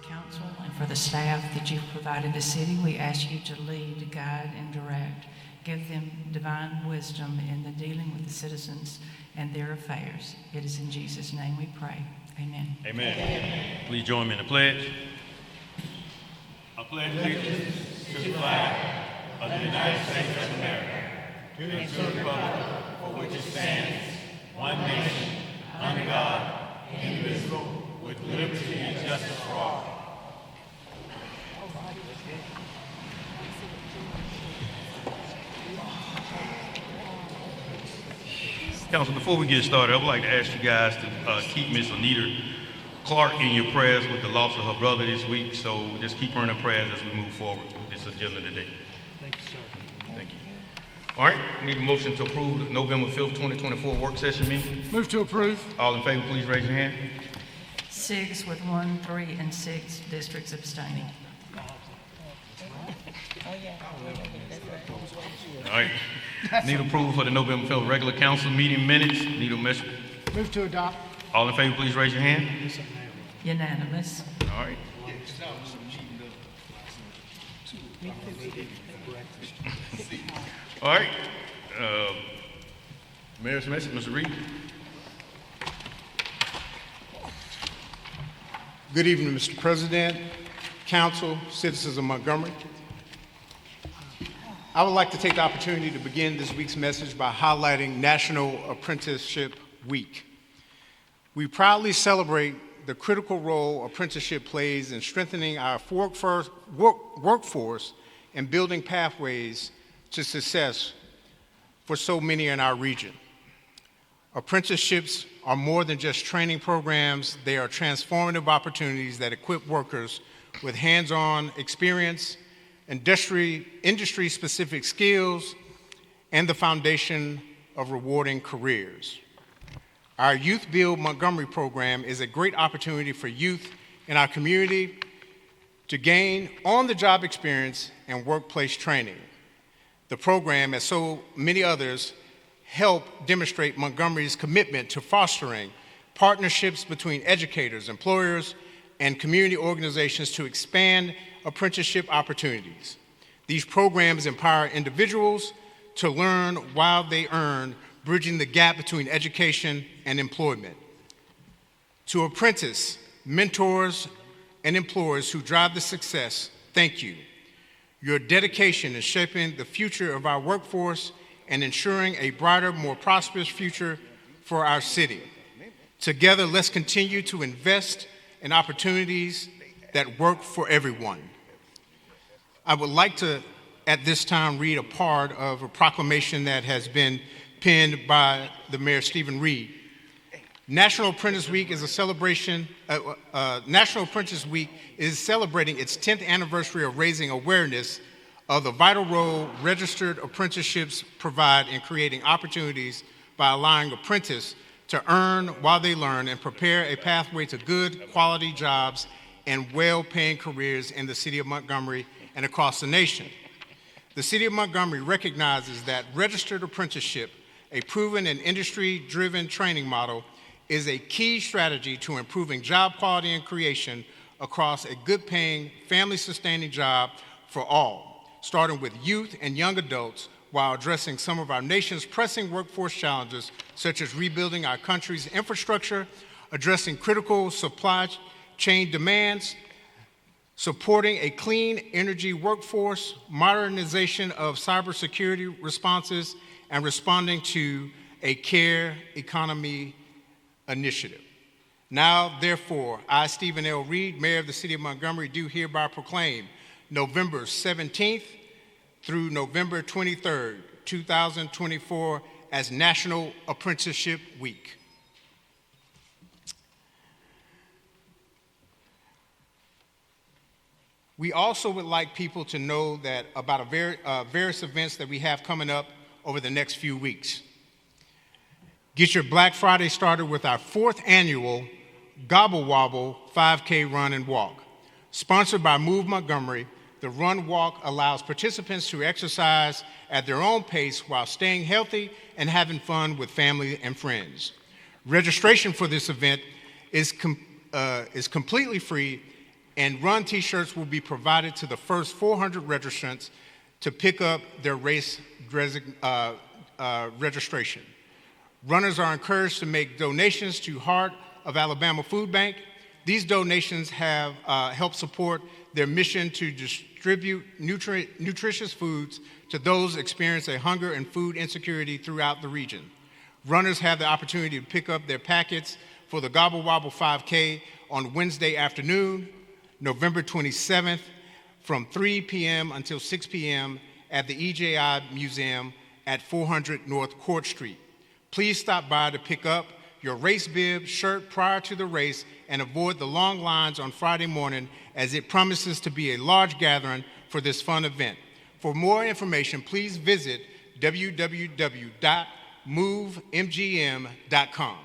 council and for the staff that you've provided the city. We ask you to lead, guide, and direct. Give them divine wisdom in the dealing with the citizens and their affairs. It is in Jesus' name we pray. Amen. Amen. Amen. Please join me in the pledge. I pledge allegiance to the flag of the United States of America, and to the republic for which it stands, one nation, under God, indivisible, with liberty and justice for all. Council, before we get started, I would like to ask you guys to keep Miss Anita Clark in your prayers with the loss of her brother this week. So just keep her in our prayers as we move forward with this agenda today. Thank you, sir. Thank you. All right, we need a motion to approve the November 5th, 2024 work session meeting. Move to approve. All in favor, please raise your hand. 6 with 1, 3, and 6 districts abstaining. All right. Need approval for the November 5th regular council meeting minutes. Need a motion. Move to adopt. All in favor, please raise your hand. Unanimous. All right. All right. Mayor's message, Mr. Reed. Good evening, Mr. President, Council, citizens of Montgomery. I would like to take the opportunity to begin this week's message by highlighting National Apprenticeship Week. We proudly celebrate the critical role apprenticeship plays in strengthening our workforce and building pathways to success for so many in our region. Apprenticeships are more than just training programs. They are transformative opportunities that equip workers with hands-on experience, industry-specific skills, and the foundation of rewarding careers. Our Youth Build Montgomery program is a great opportunity for youth in our community to gain on-the-job experience and workplace training. The program, as so many others, help demonstrate Montgomery's commitment to fostering partnerships between educators, employers, and community organizations to expand apprenticeship opportunities. These programs empower individuals to learn while they earn, bridging the gap between education and employment. To apprentice, mentors, and employers who drive the success, thank you. Your dedication in shaping the future of our workforce and ensuring a brighter, more prosperous future for our city. Together, let's continue to invest in opportunities that work for everyone. I would like to, at this time, read a part of a proclamation that has been penned by the Mayor Stephen Reed. National Apprentice Week is a celebration. National Apprentice Week is celebrating its 10th anniversary of raising awareness of the vital role registered apprenticeships provide in creating opportunities by allowing apprentices to earn while they learn and prepare a pathway to good quality jobs and well-paying careers in the city of Montgomery and across the nation. The city of Montgomery recognizes that registered apprenticeship, a proven and industry-driven training model, is a key strategy to improving job quality and creation across a good-paying, family-sustaining job for all, starting with youth and young adults while addressing some of our nation's pressing workforce challenges, such as rebuilding our country's infrastructure, addressing critical supply chain demands, supporting a clean energy workforce, modernization of cybersecurity responses, and responding to a care economy initiative. Now, therefore, I, Stephen L. Reed, Mayor of the City of Montgomery, do hereby proclaim November 17th through November 23rd, 2024 as National Apprenticeship Week. We also would like people to know that about various events that we have coming up over the next few weeks. Get your Black Friday started with our 4th annual Gobble Wobble 5K Run and Walk. Sponsored by Move Montgomery, the Run Walk allows participants to exercise at their own pace while staying healthy and having fun with family and friends. Registration for this event is completely free and run t-shirts will be provided to the first 400 registrants to pick up their race registration. Runners are encouraged to make donations to Heart of Alabama Food Bank. These donations have helped support their mission to distribute nutritious foods to those experiencing hunger and food insecurity throughout the region. Runners have the opportunity to pick up their packets for the Gobble Wobble 5K on Wednesday afternoon, November 27th, from 3 p.m. until 6 p.m. at the EJI Museum at 400 North Court Street. Please stop by to pick up your race bib shirt prior to the race and avoid the long lines on Friday morning, as it promises to be a large gathering for this fun event. For more information, please visit www.movemgm.com.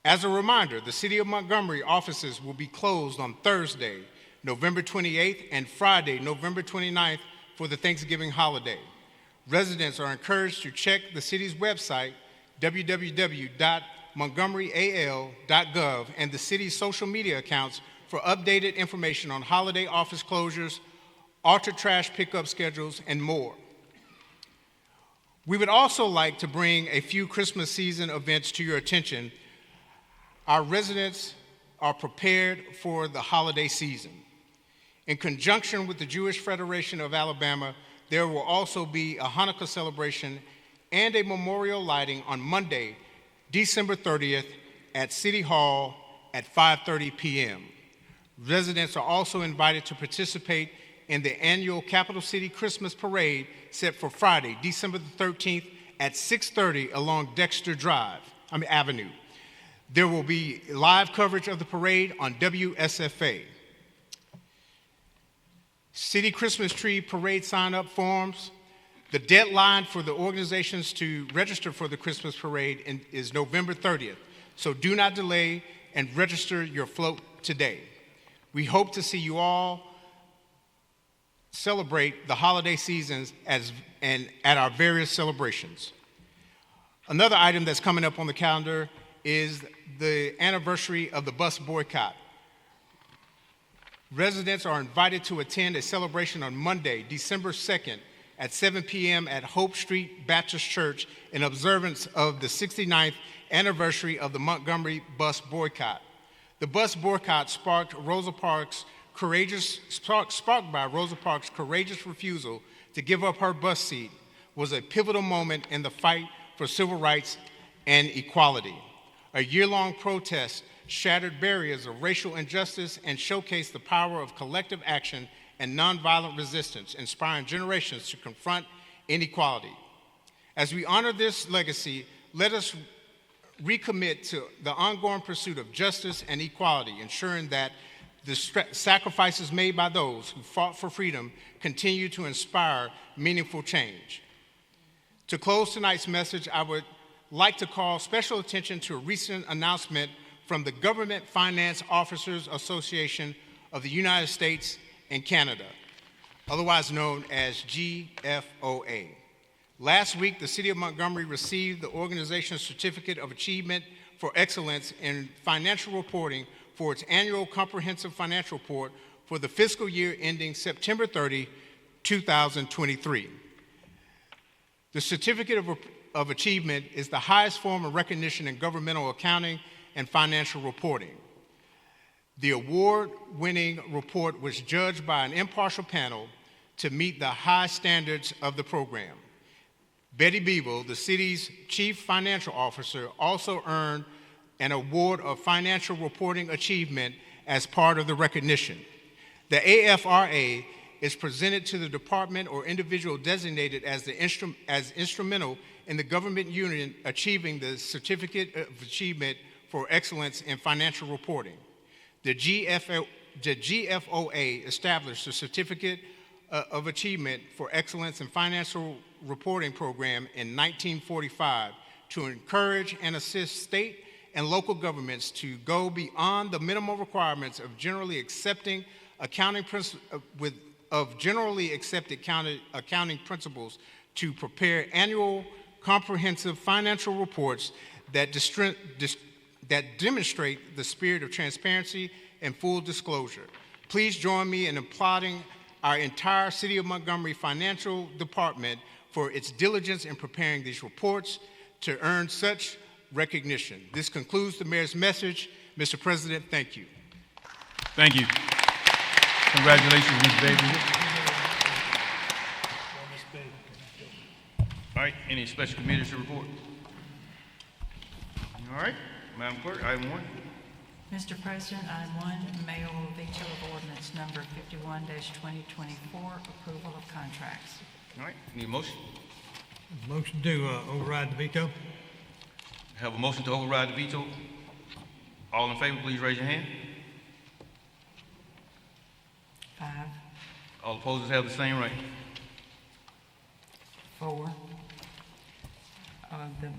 As a reminder, the City of Montgomery offices will be closed on Thursday, November 28th, and Friday, November 29th, for the Thanksgiving holiday. Residents are encouraged to check the city's website, www.montgomeryal.gov, and the city's social media accounts for updated information on holiday office closures, altered trash pickup schedules, and more. We would also like to bring a few Christmas season events to your attention. Our residents are prepared for the holiday season. In conjunction with the Jewish Federation of Alabama, there will also be a Hanukkah celebration and a memorial lighting on Monday, December 30th at City Hall at 5:30 p.m. Residents are also invited to participate in the annual Capital City Christmas Parade set for Friday, December the 13th at 6:30 along Dexter Avenue. There will be live coverage of the parade on WSFA. City Christmas Tree Parade sign-up forms. The deadline for the organizations to register for the Christmas Parade is November 30th, so do not delay and register your float today. We hope to see you all celebrate the holiday seasons and at our various celebrations. Another item that's coming up on the calendar is the anniversary of the bus boycott. Residents are invited to attend a celebration on Monday, December 2nd at 7 p.m. at Hope Street Baptist Church in observance of the 69th anniversary of the Montgomery bus boycott. The bus boycott sparked by Rosa Parks' courageous refusal to give up her bus seat was a pivotal moment in the fight for civil rights and equality. A year-long protest shattered barriers of racial injustice and showcased the power of collective action and nonviolent resistance, inspiring generations to confront inequality. As we honor this legacy, let us recommit to the ongoing pursuit of justice and equality, ensuring that the sacrifices made by those who fought for freedom continue to inspire meaningful change. To close tonight's message, I would like to call special attention to a recent announcement from the Government Finance Officers Association of the United States and Canada, otherwise known as GFOA. Last week, the City of Montgomery received the organization's Certificate of Achievement for Excellence in Financial Reporting for its annual comprehensive financial report for the fiscal year ending September 30, 2023. The Certificate of Achievement is the highest form of recognition in governmental accounting and financial reporting. The award-winning report was judged by an impartial panel to meet the high standards of the program. Betty Beeville, the city's chief financial officer, also earned an award of financial reporting achievement as part of the recognition. The AFRA is presented to the department or individual designated as instrumental in the government unit achieving the Certificate of Achievement for Excellence in Financial Reporting. The GFOA established the Certificate of Achievement for Excellence in Financial Reporting program in 1945 to encourage and assist state and local governments to go beyond the minimum requirements of generally accepted accounting principles to prepare annual comprehensive financial reports that demonstrate the spirit of transparency and full disclosure. Please join me in applauding our entire City of Montgomery Financial Department for its diligence in preparing these reports to earn such recognition. This concludes the Mayor's message. Mr. President, thank you. Thank you. Congratulations, Ms. Bailey. All right, any special committees to report? All right, Madam Clerk, item 1. Mr. President, item 1, mayor will veto of ordinance number 51-2024, approval of contracts. All right, need a motion? Motion to override the veto. Have a motion to override the veto. All in favor, please raise your hand. 5, All opposers have the same right. 4. The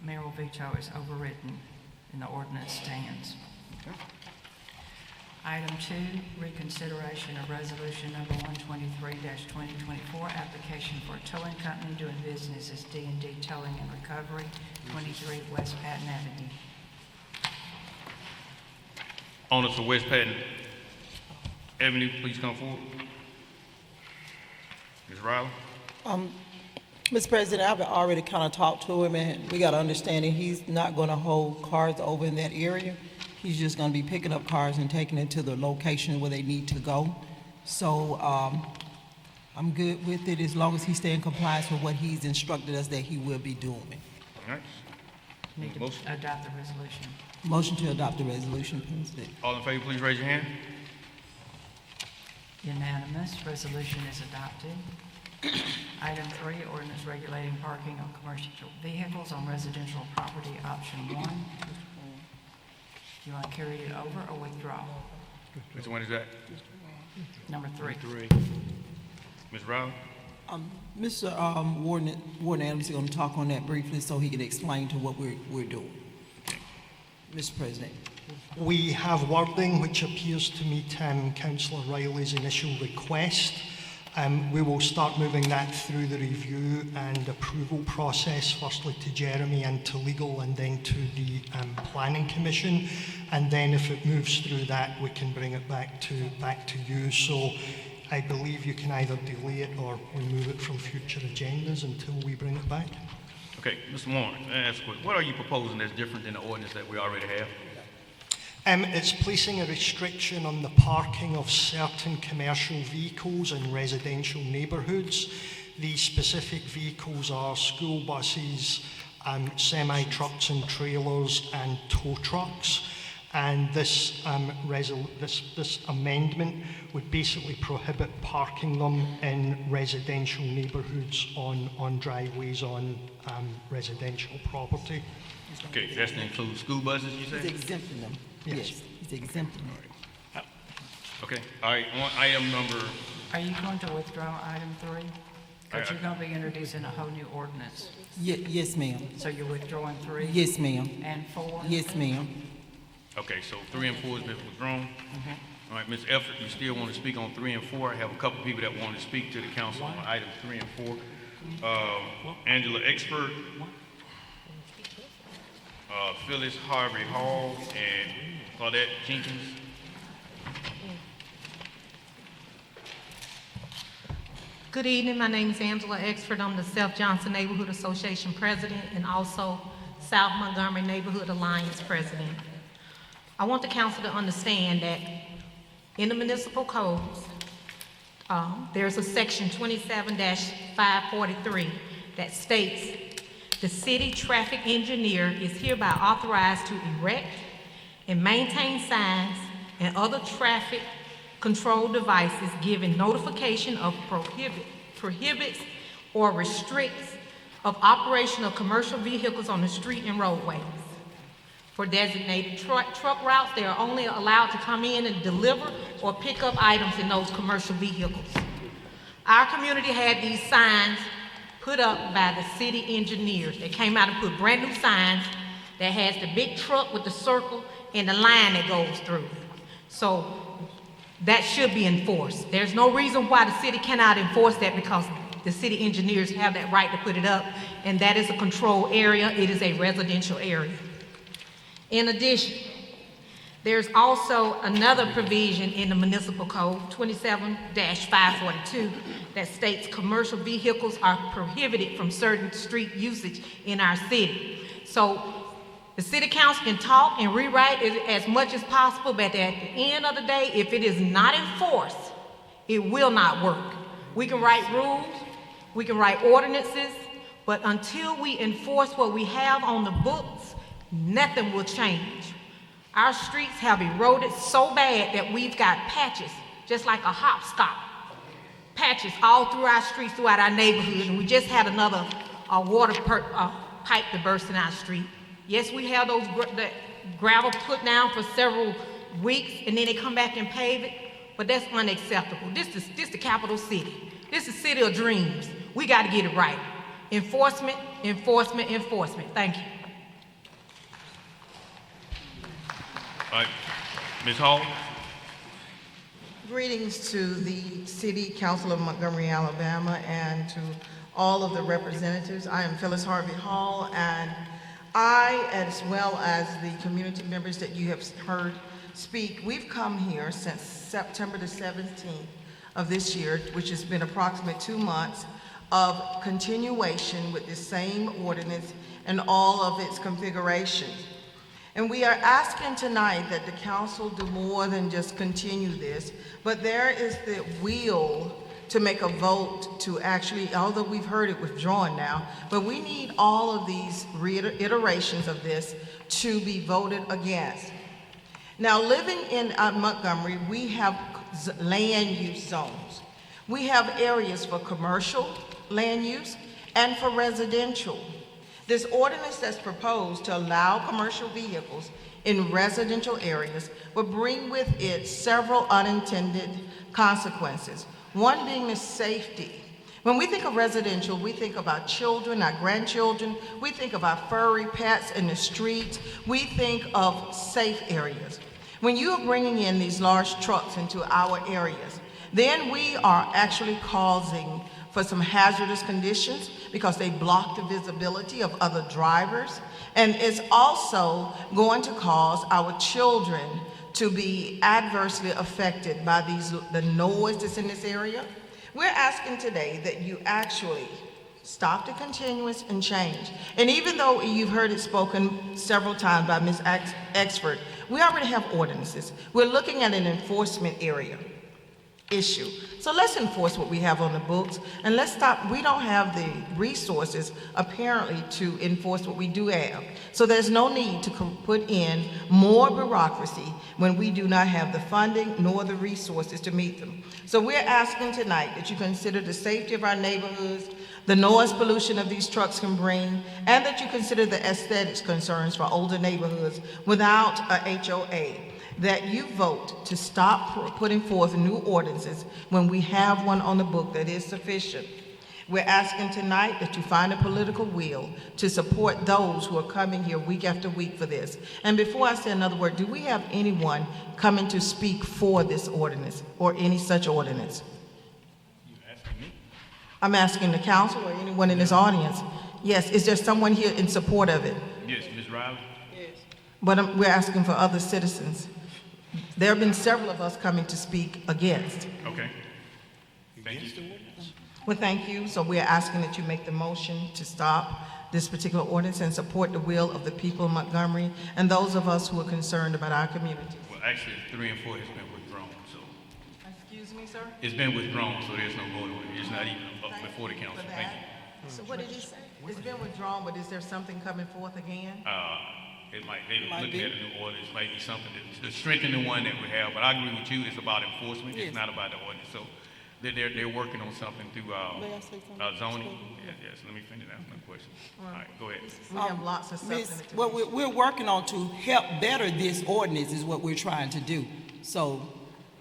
mayoral veto is overridden and the ordinance stands. Item 2, reconsideration of resolution number 123-2024, application for a towing company doing business as D&D Towing and Recovery, 23 West Patton Avenue. Owners for West Patton Avenue, please come forward. Ms. Riley? Mr. President, I've already kind of talked to him, and we got to understand that he's not going to hold cars over in that area. He's just going to be picking up cars and taking it to the location where they need to go. So I'm good with it as long as he stays in compliance with what he's instructed us that he will be doing. All right. Need to Motion. adopt the resolution. Motion to adopt the resolution, President. All in favor, please raise your hand. Unanimous, resolution is adopted. Item 3, ordinance regulating parking of commercial vehicles on residential property, option 1. You want to carry it over or withdraw? Which one is that? Number 3. Ms. Riley? Mr. Warden Adams is going to talk on that briefly so he can explain to what we're doing. Mr. President. We have wording which appears to meet Councillor Riley's initial request. We will start moving that through the review and approval process, firstly to Jeremy and to legal and then to the Planning Commission. And then if it moves through that, we can bring it back to you. So I believe you can either delay it or remove it from future agendas until we bring it back. Okay, Mr. Warren, let me ask a question. What are you proposing that's different than the ordinance that we already have? It's placing a restriction on the parking of certain commercial vehicles in residential neighbourhoods. These specific vehicles are school buses, semi-trucks and trailers, and tow trucks. And this amendment would basically prohibit parking them in residential neighbourhoods on driveways on residential property. Okay, that's to include school buses, you He's said? exempting them. Yes, he's exempting them. Okay, all right, on item number, Are you going to withdraw item 3? Because you're going to be introducing a whole new ordinance. Yes, ma'am. So you're withdrawing 3? Yes, ma'am. And 4? Yes, ma'am. okay, so 3 and 4 has been withdrawn. All right, Ms. Efford, you still want to speak on 3 and 4? I have a couple people that want to speak to the council on items 3 and 4. Angela Expert, Phyllis Harvey Hall, and Claudette Jenkins. Good evening, my name is Angela Exford. I'm the South Johnson Neighborhood Association President and also South Montgomery Neighborhood Alliance President. I want the council to understand that in the municipal codes, there's a section 27-543 that states the city traffic engineer is hereby authorized to erect and maintain signs and other traffic control devices giving notification of prohibits or restricts of operation of commercial vehicles on the street and roadways. For designated truck routes, they are only allowed to come in and deliver or pick up items in those commercial vehicles. Our community had these signs put up by the city engineers. They came out and put brand new signs that has the big truck with the circle and the line that goes through. So that should be enforced. There's no reason why the city cannot enforce that because the city engineers have that right to put it up, and that is a controlled area. It is a residential area. In addition, There's also another provision in the municipal code, 27-542, that states commercial vehicles are prohibited from certain street usage in our city. So the city council can talk and rewrite it as much as possible, but at the end of the day, if it is not enforced, it will not work. We can write rules, we can write ordinances, but until we enforce what we have on the books, nothing will change. Our streets have eroded so bad that we've got patches, just like a hopscotch, patches all through our streets, throughout our neighborhoods, and we just had another pipe to burst in our street. Yes, we have that gravel put down for several weeks, and then they come back and pave it, but that's unacceptable. This the capital city. This is city of dreams. We got to get it right. Enforcement, enforcement, enforcement. Thank you. All right, Ms. Hall? Greetings to the City Council of Montgomery, Alabama, and to all of the representatives. I am Phyllis Harvey Hall, and I, as well as the community members that you have heard speak, we've come here since September the 17th of this year, which has been approximately 2 months of continuation with the same ordinance and all of its configurations. And we are asking tonight that the council do more than just continue this, but there is the will to make a vote to actually, although we've heard it withdrawn now, but we need all of these reiterations of this to be voted against. Now, living in Montgomery, we have land use zones. We have areas for commercial land use and for residential. This ordinance that's proposed to allow commercial vehicles in residential areas will bring with it several unintended consequences. One being the safety. When we think of residential, we think of our children, our grandchildren, we think of our furry pets in the streets, we think of safe areas. When you are bringing in these large trucks into our areas, then we are actually causing for some hazardous conditions because they block the visibility of other drivers. And it's also going to cause our children to be adversely affected by the noise that's in this area. We're asking today that you actually stop the continuance and change. And even though you've heard it spoken several times by Ms. Expert, we already have ordinances. We're looking at an enforcement issue. So let's enforce what we have on the books, and let's stop. We don't have the resources, apparently, to enforce what we do have. So there's no need to put in more bureaucracy when we do not have the funding nor the resources to meet them. So we're asking tonight that you consider the safety of our neighborhoods, the noise pollution of these trucks can bring, and that you consider the aesthetics concerns for older neighborhoods without a HOA. That you vote to stop putting forth new ordinances when we have one on the book that is sufficient. We're asking tonight that you find a political will to support those who are coming here week after week for this. And before I say another word, do we have anyone coming to speak for this ordinance or any such ordinance? You asking me? I'm asking the council or anyone in this audience. Yes, is there someone here in support of it? Yes, Ms. Riley? But we're asking for other citizens. There have been several of us coming to speak against. Okay. Thank you. Well, thank you. So we're asking that you make the motion to stop this particular ordinance and support the will of the people of Montgomery and those of us who are concerned about our community. Well, actually, 3 and 4 has been withdrawn, so. Excuse me, sir? It's been withdrawn, so there's no vote on it. It's not even up before the council. Thank you. So what did he say? It's been withdrawn, but is there something coming forth again? They looking at a new ordinance, might be something to strengthen the one that we have, but I agree with you, it's about enforcement, it's not about the ordinance, so they're working on something through, zoning. Yes, let me finish asking my question. All right, go ahead. We have lots of substantive. What we're working on to help better this ordinance is what we're trying to do. So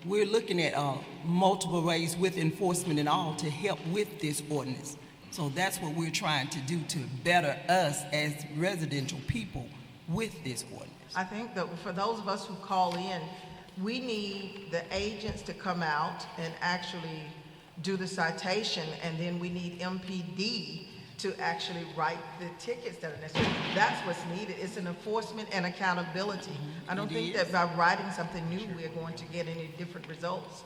we're looking at multiple ways with enforcement and all to help with this ordinance. So that's what we're trying to do to better us as residential people with this ordinance. I think that for those of us who call in, we need the agents to come out and actually do the citation, and then we need MPD to actually write the tickets that are necessary. That's what's needed. It's an enforcement and accountability. I don't think that by writing something new, we're going to get any different results.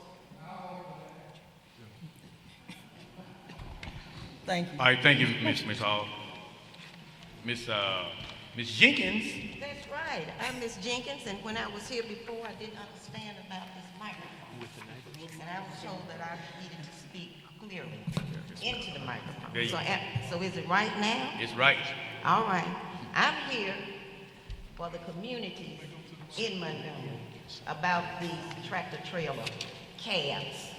Thank you. All right, thank you, Ms. Hall. Ms. Jenkins. That's right. I'm Miss Jenkins, and when I was here before, I didn't understand about this microphone. And I was told that I needed to speak clearly into the microphone. There you go. So is it right now? It's right. All right. I'm here for the communities in Montgomery about these tractor trailer cabs.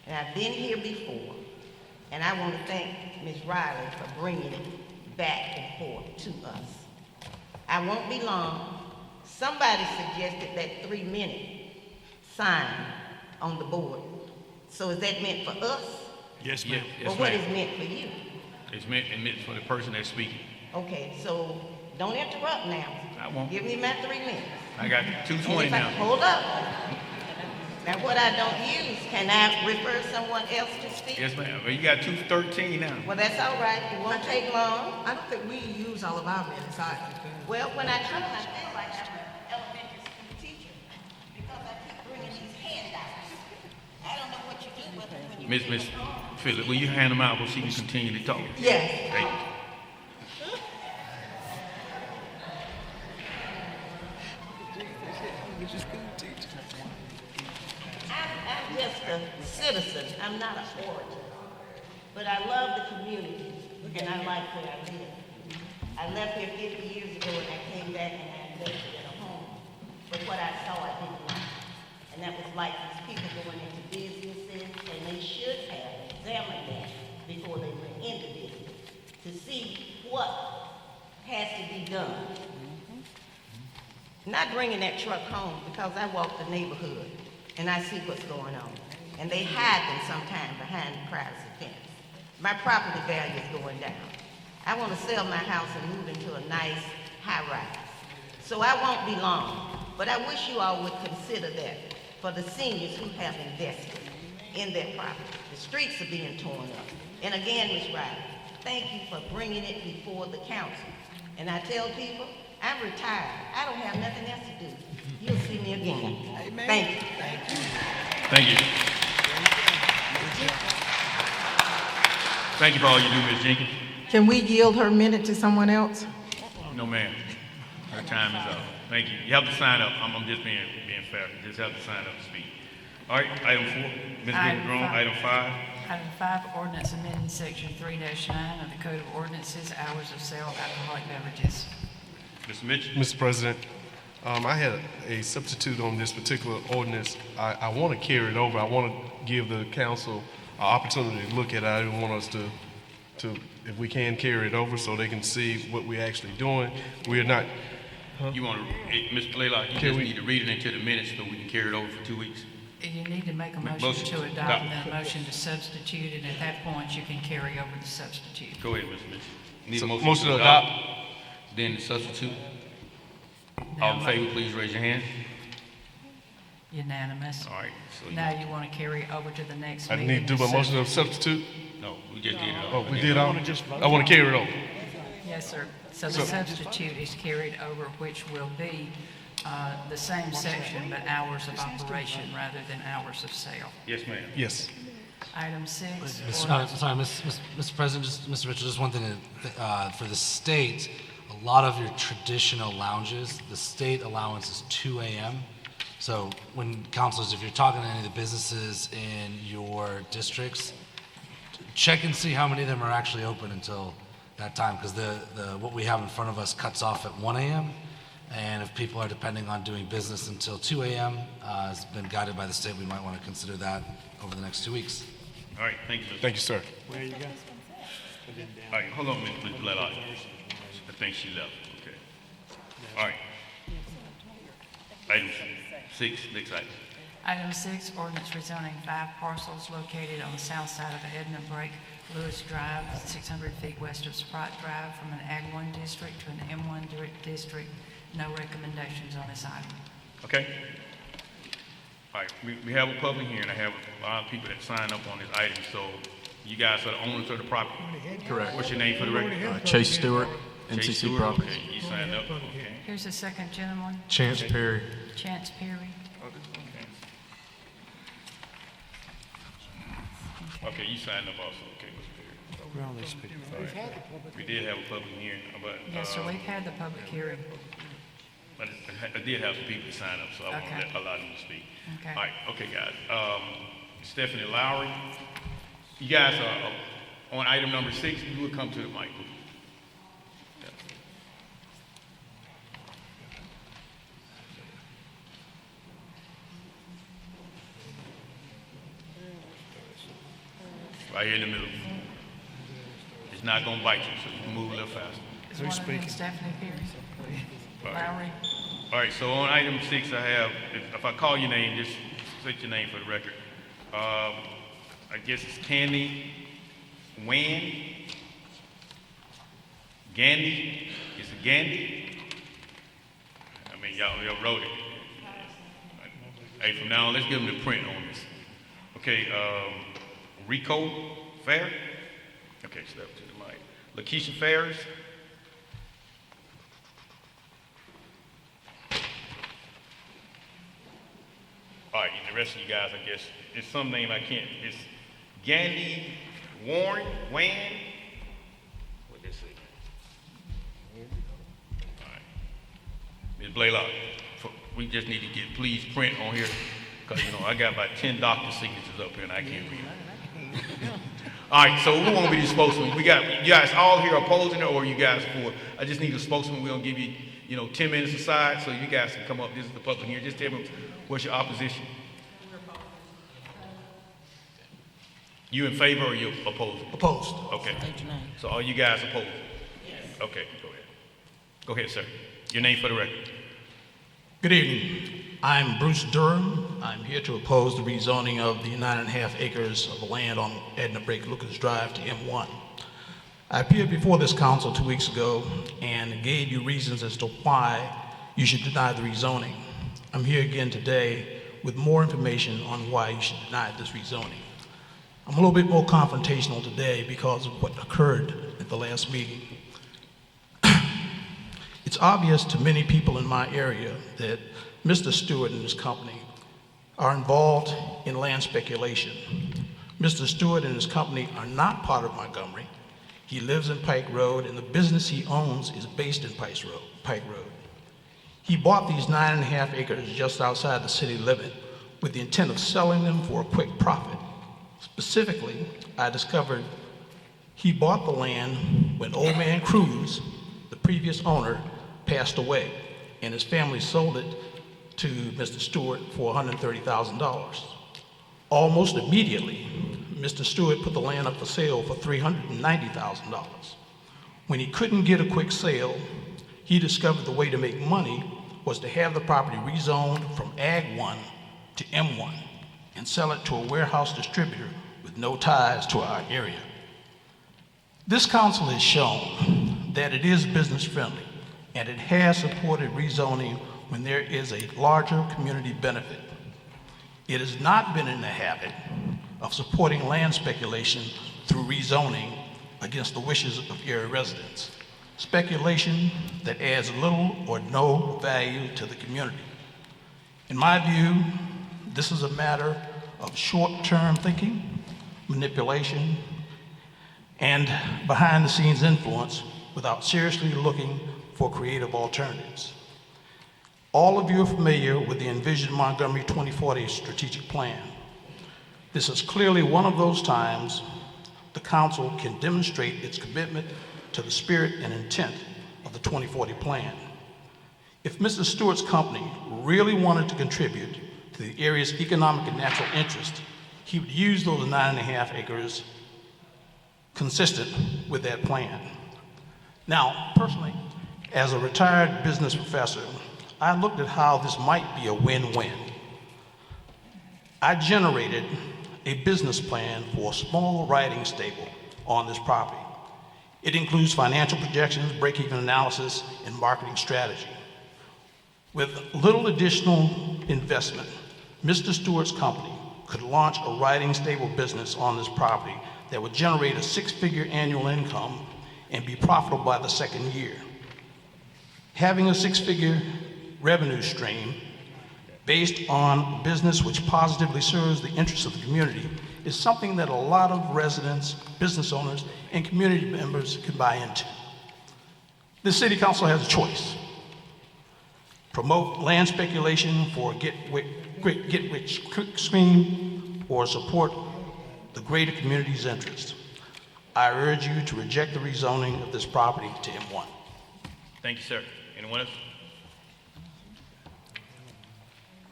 And I've been here before, and I want to thank Ms. Riley for bringing it back and forth to us. I won't be long. Somebody suggested that 3-minute sign on the board. So is that meant for us? Yes, ma'am. Or what is meant for you? It's meant for the person that's speaking. Okay, so don't interrupt now. I won't. Give me my 3 minutes. I got And 2:20 if I- now. Hold up. Now, what I don't use, can I refer someone else to speak? Yes, ma'am. Well, you got 2:13 now. Well, that's all right. It won't take long. I don't think we use all of our minutes either. Well, when I come, I feel like I'm an elementary school teacher because I keep bringing these handouts. I don't know what you do with them when you Miss Phillip, will you hand them out so she can continue to talk? Yes. Thank you. I'm just a citizen. I'm not an orator. But I love the community, and I like where I live. I left here 50 years ago, and I came back and I invested in a home. But what I saw, I didn't like. And that was like these people going into businesses, and they should have examined that before they went into business to see what has to be done. Not bringing that truck home because I walk the neighborhood and I see what's going on. And they hide them sometimes behind the privacy fence. My property value is going down. I want to sell my house and move into a nice high rise. So I won't be long, but I wish you all would consider that for the seniors who have invested in their property. The streets are being torn up. And again, Ms. Riley, thank you for bringing it before the council. And I tell people, I'm retired. I don't have nothing else to do. You'll see me again. Amen. Thank you. Thank you. Thank you for all you do, Ms. Jenkins. Can we yield her minute to someone else? No, ma'am. Her time is up. Thank you. You have to sign up. I'm just being fair. You just have to sign up to speak. All right, item 4. Ms. Item Griffin, five. item 5. Item 5, ordinance amending section 3-9 of the Code of Ordinances, hours of sale of alcoholic beverages. Mr. Mitchell. Mr. President, I had a substitute on this particular ordinance. I want to carry it over. I want to give the council an opportunity to look at it. I didn't want us to, if we can, carry it over so they can see what we're actually doing. We are not, You want to, Mr. Blaylock, you Can just we- need to read it into the minutes so we can carry it over for 2 weeks. You need to make a Make motion motion to to adopt and adopt. then a motion to substitute, and at that point, you can carry over the substitute. Go ahead, Mr. Mitchell. Need So, a motion to adopt. Then the substitute. Now, All in favor, please raise your hand. Unanimous. All right. So Now you want to carry over to the next I meeting. need to do my motion of substitute. No, we just did it. Oh, we did all? I want to carry it over. Yes, sir. So the substitute is carried over, which will be the same section, but hours of operation rather than hours of sale. Yes, ma'am. Yes. Item 6. Mr. President, Mr. Mitchell, just one thing for the state, a lot of your traditional lounges, the state allowance is 2 a.m. So when councilors, if you're talking to any of the businesses in your districts, check and see how many of them are actually open until that time, because what we have in front of us cuts off at 1 a.m. And if people are depending on doing business until 2 a.m., has been guided by the state, we might want to consider that over the next 2 weeks. All right, thank you, Mr. Thank you, sir. All right, hold on, Ms. Blaylock. I think she left. Okay. All right. Item 6, next item. Item 6, ordinance rezoning 5 parcels located on the south side of Edna Break Lewis Drive, 600 feet west of Sprott Drive, from an Ag 1 district to an M1 district. No recommendations on this item. Okay. All right, we have a public hearing. I have a lot of people that signed up on this item, so You guys are the owners of the property? Correct. What's your name for the record? Chase Stewart, Chase NCC Stewart? Properties. Okay, you signed up, okay. Here's the second gentleman, Chance Perry. Chance Perry. Okay, you signed up also, okay, Mr. Perry. All right. We did have a public hearing, but, Yes, sir, we've had the public hearing. but I did have some people to sign up, so I want Okay. to allow them to speak. Okay. All right, okay, guys. Stephanie Lowry, you guys are on item number 6. You will come to the mic, please. Right here in the middle. It's not gonna bite you, so you can move a little faster. Is one of them Stephanie Perry? Lowry? All right, so on item 6, I have, if I call your name, just state your name for the record. I guess it's Candy Wan? Gandy? Is it Gandy? I mean, y'all wrote it. Hey, from now on, let's give them the print on this. Okay, Rico Fair? Okay, step to the mic. Lakeisha Ferris? All right, and the rest of you guys, I guess, it's some name I can't, it's Gandy Warren, Wan? What they say? All right. Ms. Blaylock, we just need to get please print on here, because, you know, I got about 10 doctor signatures up here and I can't read them. All right, so who won't be the spokesman? We got, you guys all here opposing it, or you guys for it? I just need a spokesman. We're gonna give you, 10 minutes aside, so you guys can come up. This is the public here. Just tell me what's your opposition. You in favor or you opposed? Opposed. Okay. So are you guys opposed? Yes. Okay, go ahead. Go ahead, sir. Your name for the record. Good evening. I'm Bruce Durham. I'm here to oppose the rezoning of the 9.5 acres of land on Edna Brake Lucas Drive to M1. I appeared before this council 2 weeks ago and gave you reasons as to why you should deny the rezoning. I'm here again today with more information on why you should deny this rezoning. I'm a little bit more confrontational today because of what occurred at the last meeting. It's obvious to many people in my area that Mr. Stewart and his company are involved in land speculation. Mr. Stewart and his company are not part of Montgomery. He lives in Pike Road, and the business he owns is based in Pike Road. He bought these 9.5 acres just outside the city limit with the intent of selling them for a quick profit. Specifically, I discovered he bought the land when Old Man Cruz, the previous owner, passed away, and his family sold it to Mr. Stewart for $130,000. Almost immediately, Mr. Stewart put the land up for sale for $390,000. When he couldn't get a quick sale, he discovered the way to make money was to have the property rezoned from Ag 1 to M1 and sell it to a warehouse distributor with no ties to our area. This council has shown that it is business friendly, and it has supported rezoning when there is a larger community benefit. It has not been in the habit of supporting land speculation through rezoning against the wishes of area residents, speculation that adds little or no value to the community. In my view, this is a matter of short-term thinking, manipulation, and behind-the-scenes influence without seriously looking for creative alternatives. All of you are familiar with the envisioned Montgomery 2040 strategic plan. This is clearly one of those times the council can demonstrate its commitment to the spirit and intent of the 2040 plan. If Mr. Stewart's company really wanted to contribute to the area's economic and natural interest, he would use those 9.5 acres consistent with that plan. Now, personally, as a retired business professor, I looked at how this might be a win-win. I generated a business plan for a small riding stable on this property. It includes financial projections, break-even analysis, and marketing strategy. With little additional investment, Mr. Stewart's company could launch a riding stable business on this property that would generate a six-figure annual income and be profitable by the second year. Having a six-figure revenue stream based on business which positively serves the interests of the community is something that a lot of residents, business owners, and community members can buy into. The City Council has a choice. Promote land speculation for a get-rich scheme or support the greater community's interest. I urge you to reject the rezoning of this property to M1. Thank you, sir. Anyone else?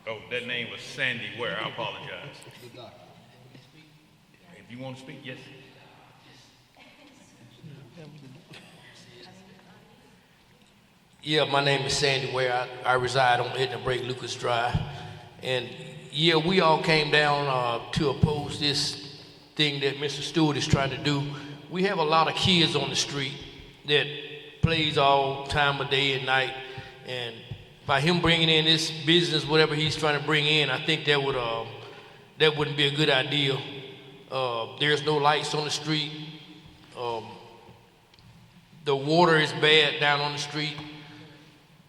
Oh, that name was Sandy Ware. I apologize. If you want to speak, yes. Yeah, my name is Sandy Ware. I reside on Edna Break Lucas Drive. And yeah, we all came down to oppose this thing that Mr. Stewart is trying to do. We have a lot of kids on the street that plays all time of day and night. And by him bringing in this business, whatever he's trying to bring in, I think that wouldn't be a good idea. There's no lights on the street. The water is bad down on the street.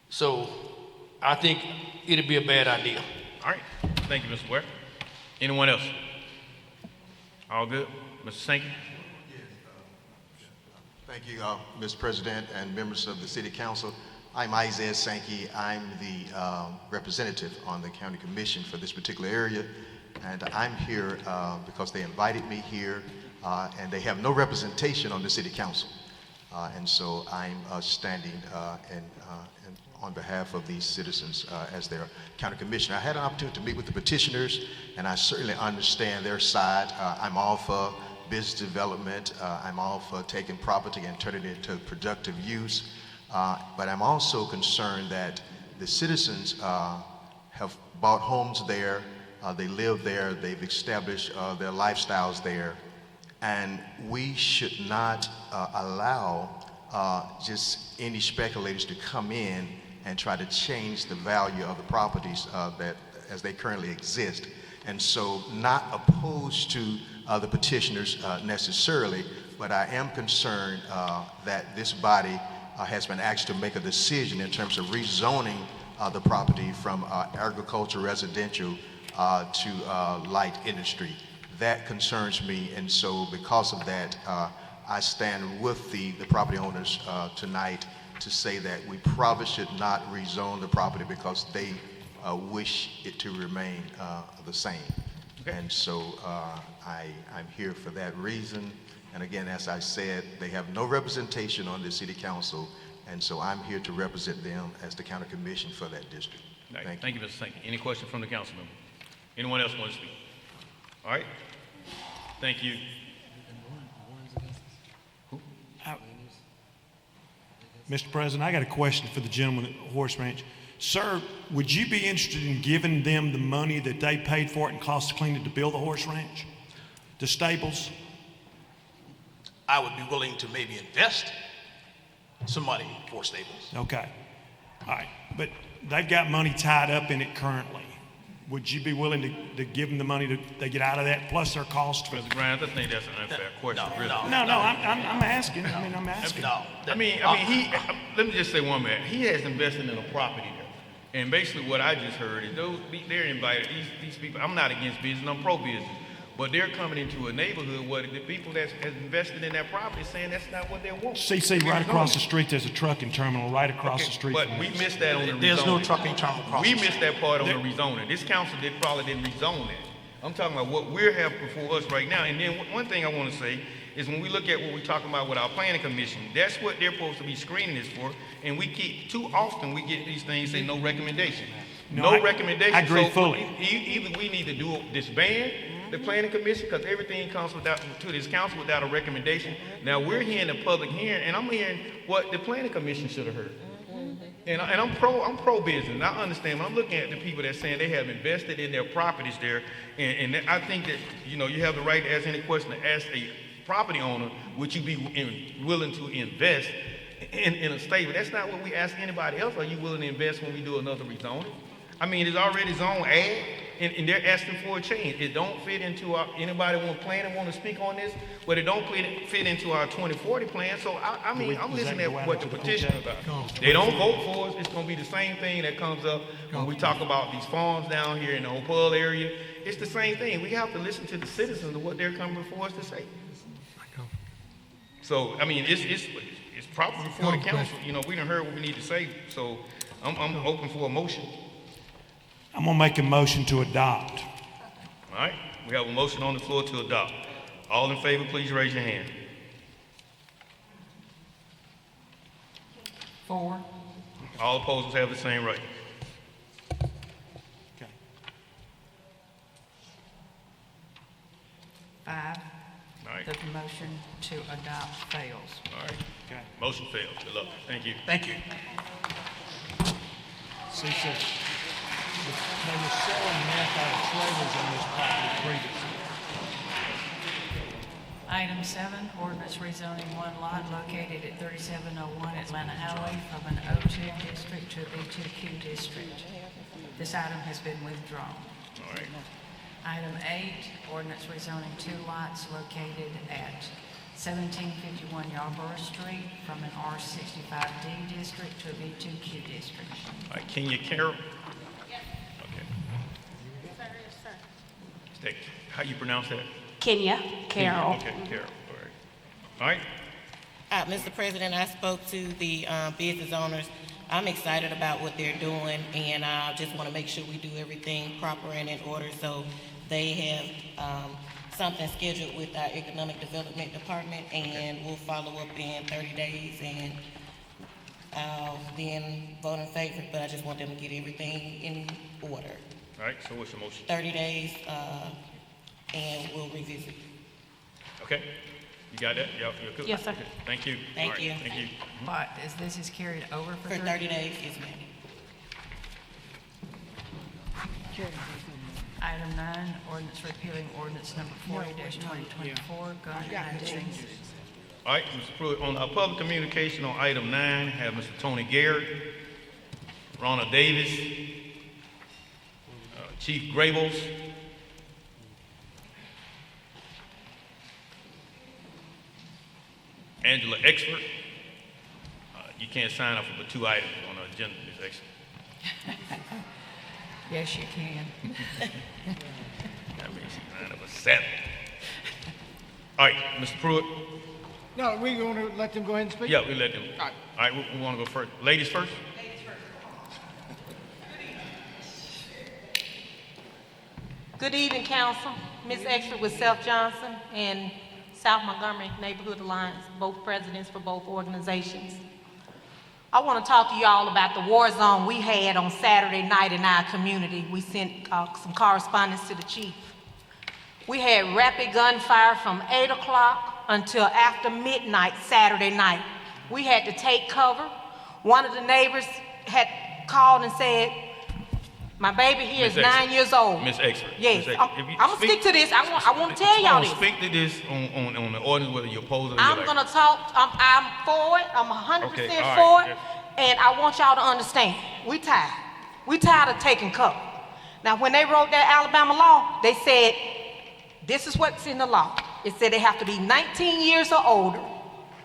So I think it'd be a bad idea. All right. Thank you, Mr. Ware. Anyone else? All good? Mr. Sankey? Thank you, Mr. President and members of the City Council. I'm Isaiah Sankey. I'm the representative on the County Commission for this particular area. And I'm here because they invited me here and they have no representation on the City Council. And so I'm standing on behalf of these citizens as their county commissioner. I had an opportunity to meet with the petitioners, and I certainly understand their side. I'm all for business development. I'm all for taking property and turning it into productive use. But I'm also concerned that the citizens have bought homes there, they live there, they've established their lifestyles there, and we should not allow just any speculators to come in and try to change the value of the properties that as they currently exist. And so not opposed to the petitioners necessarily, but I am concerned that this body has been asked to make a decision in terms of rezoning the property from agriculture residential to light industry. That concerns me, and so because of that, I stand with the property owners tonight to say that we probably should not rezone the property because they wish it to remain the same. Okay. And so I'm here for that reason. And again, as I said, they have no representation on the City Council, and so I'm here to represent them as the County Commission for that district. Right. Thank you, Mr. Sankey. Any questions from the council member? Anyone else want to speak? All right. Thank you. Mr. President, I got a question for the gentleman at the Horse Ranch. Sir, would you be interested in giving them the money that they paid for it and cost to clean it to build the horse ranch? The stables? I would be willing to maybe invest some money for stables. Okay. All right. But they've got money tied up in it currently. Would you be willing to give them the money they get out of that plus their cost? Mr. Grimes, I think that's an unfair question. No, really. no, I'm asking. I'm asking. No. Let me just say one minute. He has invested in a property there. And basically what I just heard is they're invited, these people, I'm not against business, I'm pro-business. But they're coming into a neighborhood where the people that has invested in that property is saying that's not what they want. CC, right across the street, there's a trucking terminal right across the street. But we missed that on the rezoning. There's no trucking terminal across the street. We missed that part on the rezoning. This council probably didn't rezone that. I'm talking about what we're having before us right now. And then one thing I want to say is when we look at what we're talking about with our planning commission, that's what they're supposed to be screening this for. And we keep, too often we get these things say no recommendation. No recommendation. I agree fully. Either we need to disband the planning commission because everything comes to this council without a recommendation. Now we're hearing the public hearing, and I'm hearing what the planning commission should have heard. And I'm pro business. I understand when I'm looking at the people that saying they have invested in their properties there, and I think that you have the right to ask any question to ask a property owner, would you be willing to invest in a state? But that's not what we ask anybody else. Are you willing to invest when we do another rezoning? I mean, it's already zone ag. and they're asking for a change. It don't fit into our, anybody want to plan and want to speak on this, but it don't fit into our 2040 plan. So I mean, I'm listening at what the petition is about. They don't vote for us, it's gonna be the same thing that comes up when we talk about these farms down here in the Opal area. It's the same thing. We have to listen to the citizens of what they're coming before us to say. So, I mean, it's proper before the council. You know, we done heard what we need to say, so I'm open for a motion. I'm gonna make a motion to adopt. All right, we have a motion on the floor to adopt. All in favor, please raise your hand. 4, All opposers have the same right. Okay. 5. All right, The motion to adopt fails. all right. Okay. Motion failed. Good luck. Thank you. Thank you. See, so they were selling meth out of trailers on this property previously. Item 7, ordinance rezoning one lot located at 3701 Atlanta Highway from an O2 district to a B2Q district. This item has been withdrawn. All right. Item 8, ordinance rezoning 2 lots located at 1751 Yarborough Street from an R65D district to a B2Q district. All right, Kenya Carroll? Yes. Okay. State, how you pronounce that? Kenya Carroll. Okay, Carroll, all right. All right, Mr. President, I spoke to the business owners. I'm excited about what they're doing, and I just want to make sure we do everything proper and in order. So they have something scheduled with our Economic Development Department, and we'll follow up in 30 days, and I'll then vote in favor, but I just want them to get everything in order. All right, so what's your motion? 30 days, and we'll revisit. Okay, you got that? You're good? Yes, sir. Okay. Thank you. Thank All right, you. Thank you. But this is carried over for For 30 days, yes, ma'am. Item 9, ordinance repealing ordinance number 40-2024, gun magazines. All right, Mr. Pruitt, on our public communication on item 9, have Mr. Tony Garrett, Ronald Davis, Chief Grables, Angela Expert. You can't sign up for but 2 items on the agenda, Ms. Expert. Yes, you can. That means she signed up for 7. All right, Mr. Pruitt. No, we going to let them go ahead and speak? Yeah, we let them. All right. All right, we want to go first. Ladies first? Good evening, council. Ms. Extra with Self Johnson and South Montgomery Neighborhood Alliance, both presidents for both organizations. I want to talk to you all about the war zone we had on Saturday night in our community. We sent some correspondence to the chief. We had rapid gunfire from 8 o'clock until after midnight Saturday night. We had to take cover. One of the neighbors had called and said, my baby here is 9 years old. Miss Expert. Yes, I'm gonna stick to this. I want to tell y'all this. Speak to this on the ordinance, whether you're opposed or I'm gonna talk, I'm for it, I'm 100% for it, and I want y'all to understand, we tired. We tired of taking cover. Now, when they wrote that Alabama law, they said, this is what's in the law. It said they have to be 19 years or older,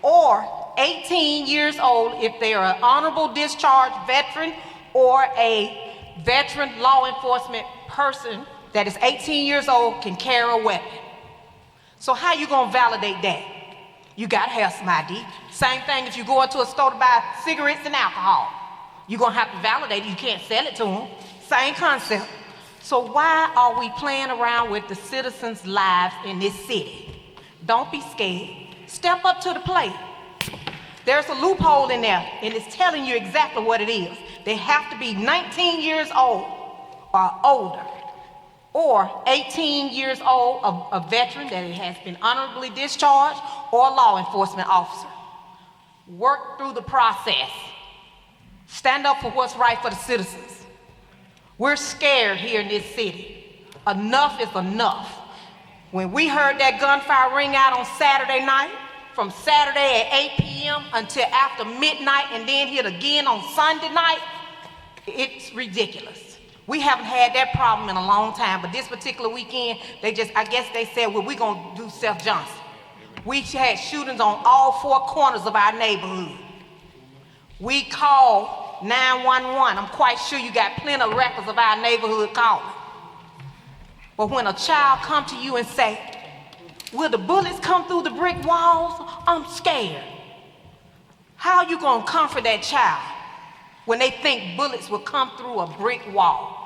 or 18 years old if they are an honorable discharge veteran or a veteran law enforcement person that is 18 years old can carry a weapon. So how you gonna validate that? You gotta have some ID. Same thing if you go into a store to buy cigarettes and alcohol. You're gonna have to validate it. You can't sell it to them. Same concept. So why are we playing around with the citizens' lives in this city? Don't be scared. Step up to the plate. There's a loophole in there, and it's telling you exactly what it is. They have to be 19 years old or older, or 18 years old, a veteran that has been honorably discharged, or a law enforcement officer. Work through the process. Stand up for what's right for the citizens. We're scared here in this city. Enough is enough. When we heard that gunfire ring out on Saturday night, from Saturday at 8 p.m. until after midnight, and then hit again on Sunday night, it's ridiculous. We haven't had that problem in a long time, but this particular weekend, I guess they said, well, we're gonna do Seth Johnson. We had shootings on all four corners of our neighborhood. We called 911. I'm quite sure you got plenty of records of our neighborhood calling. But when a child come to you and say, will the bullets come through the brick walls? I'm scared. How are you gonna comfort that child when they think bullets will come through a brick wall?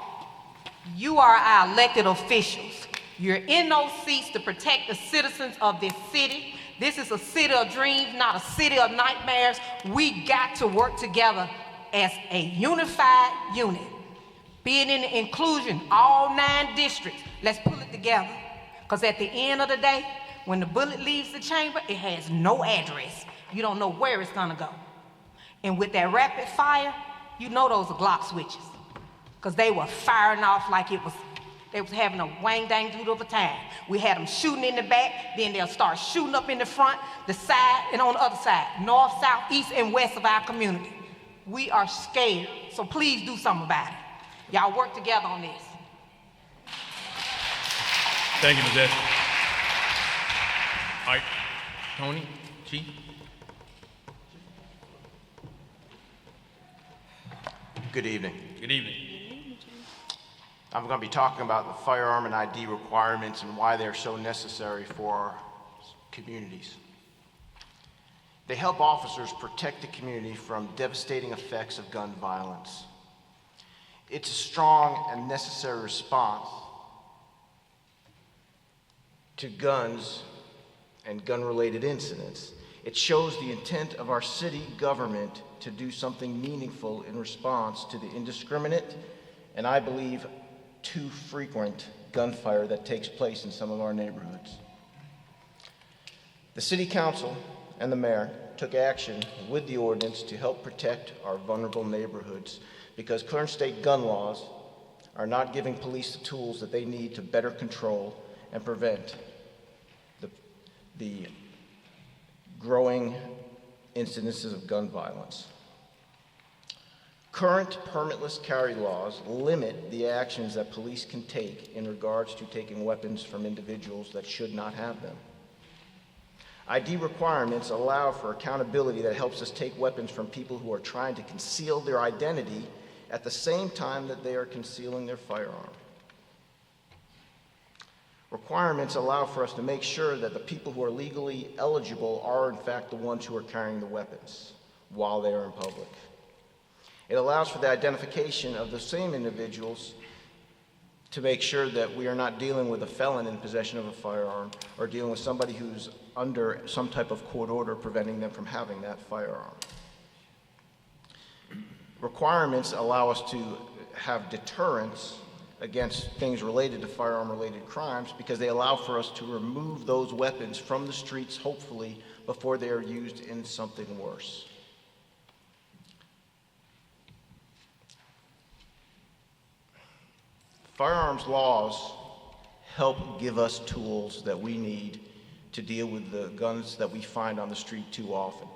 You are our elected officials. You're in those seats to protect the citizens of this city. This is a city of dreams, not a city of nightmares. We got to work together as a unified unit. Being in the inclusion, all 9 districts, let's pull it together. Because at the end of the day, when the bullet leaves the chamber, it has no address. You don't know where it's gonna go. And with that rapid fire, you know those are Glock switches. Because they were firing off like they was having a wang dang doodle of a time. We had them shooting in the back, then they'll start shooting up in the front, the side, and on the other side, north, south, east, and west of our community. We are scared, so please do something about it. Y'all work together on this. Thank you, Ms. Estes. All right, Tony, Chief. Good evening. Good evening. I'm going to be talking about the firearm and ID requirements and why they're so necessary for our communities. They help officers protect the community from devastating effects of gun violence. It's a strong and necessary response to guns and gun-related incidents. It shows the intent of our city government to do something meaningful in response to the indiscriminate and, I believe, too frequent gunfire that takes place in some of our neighborhoods. The City Council and the Mayor took action with the ordinance to help protect our vulnerable neighborhoods because current state gun laws are not giving police the tools that they need to better control and prevent the growing incidences of gun violence. Current permitless carry laws limit the actions that police can take in regards to taking weapons from individuals that should not have them. ID requirements allow for accountability that helps us take weapons from people who are trying to conceal their identity at the same time that they are concealing their firearm. Requirements allow for us to make sure that the people who are legally eligible are in fact the ones who are carrying the weapons while they are in public. It allows for the identification of the same individuals to make sure that we are not dealing with a felon in possession of a firearm or dealing with somebody who's under some type of court order preventing them from having that firearm. Requirements allow us to have deterrence against things related to firearm-related crimes because they allow for us to remove those weapons from the streets, hopefully, before they are used in something worse. Firearms laws help give us tools that we need to deal with the guns that we find on the street too often.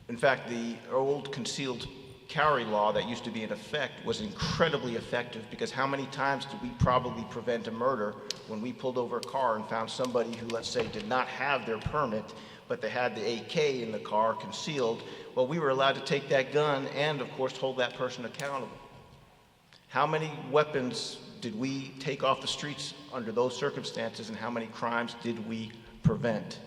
In fact, the old concealed carry law that used to be in effect was incredibly effective because how many times did we probably prevent a murder when we pulled over a car and found somebody who, let's say, did not have their permit, but they had the AK in the car concealed? Well, we were allowed to take that gun and, of course, hold that person accountable. How many weapons did we take off the streets under those circumstances, and how many crimes did we prevent?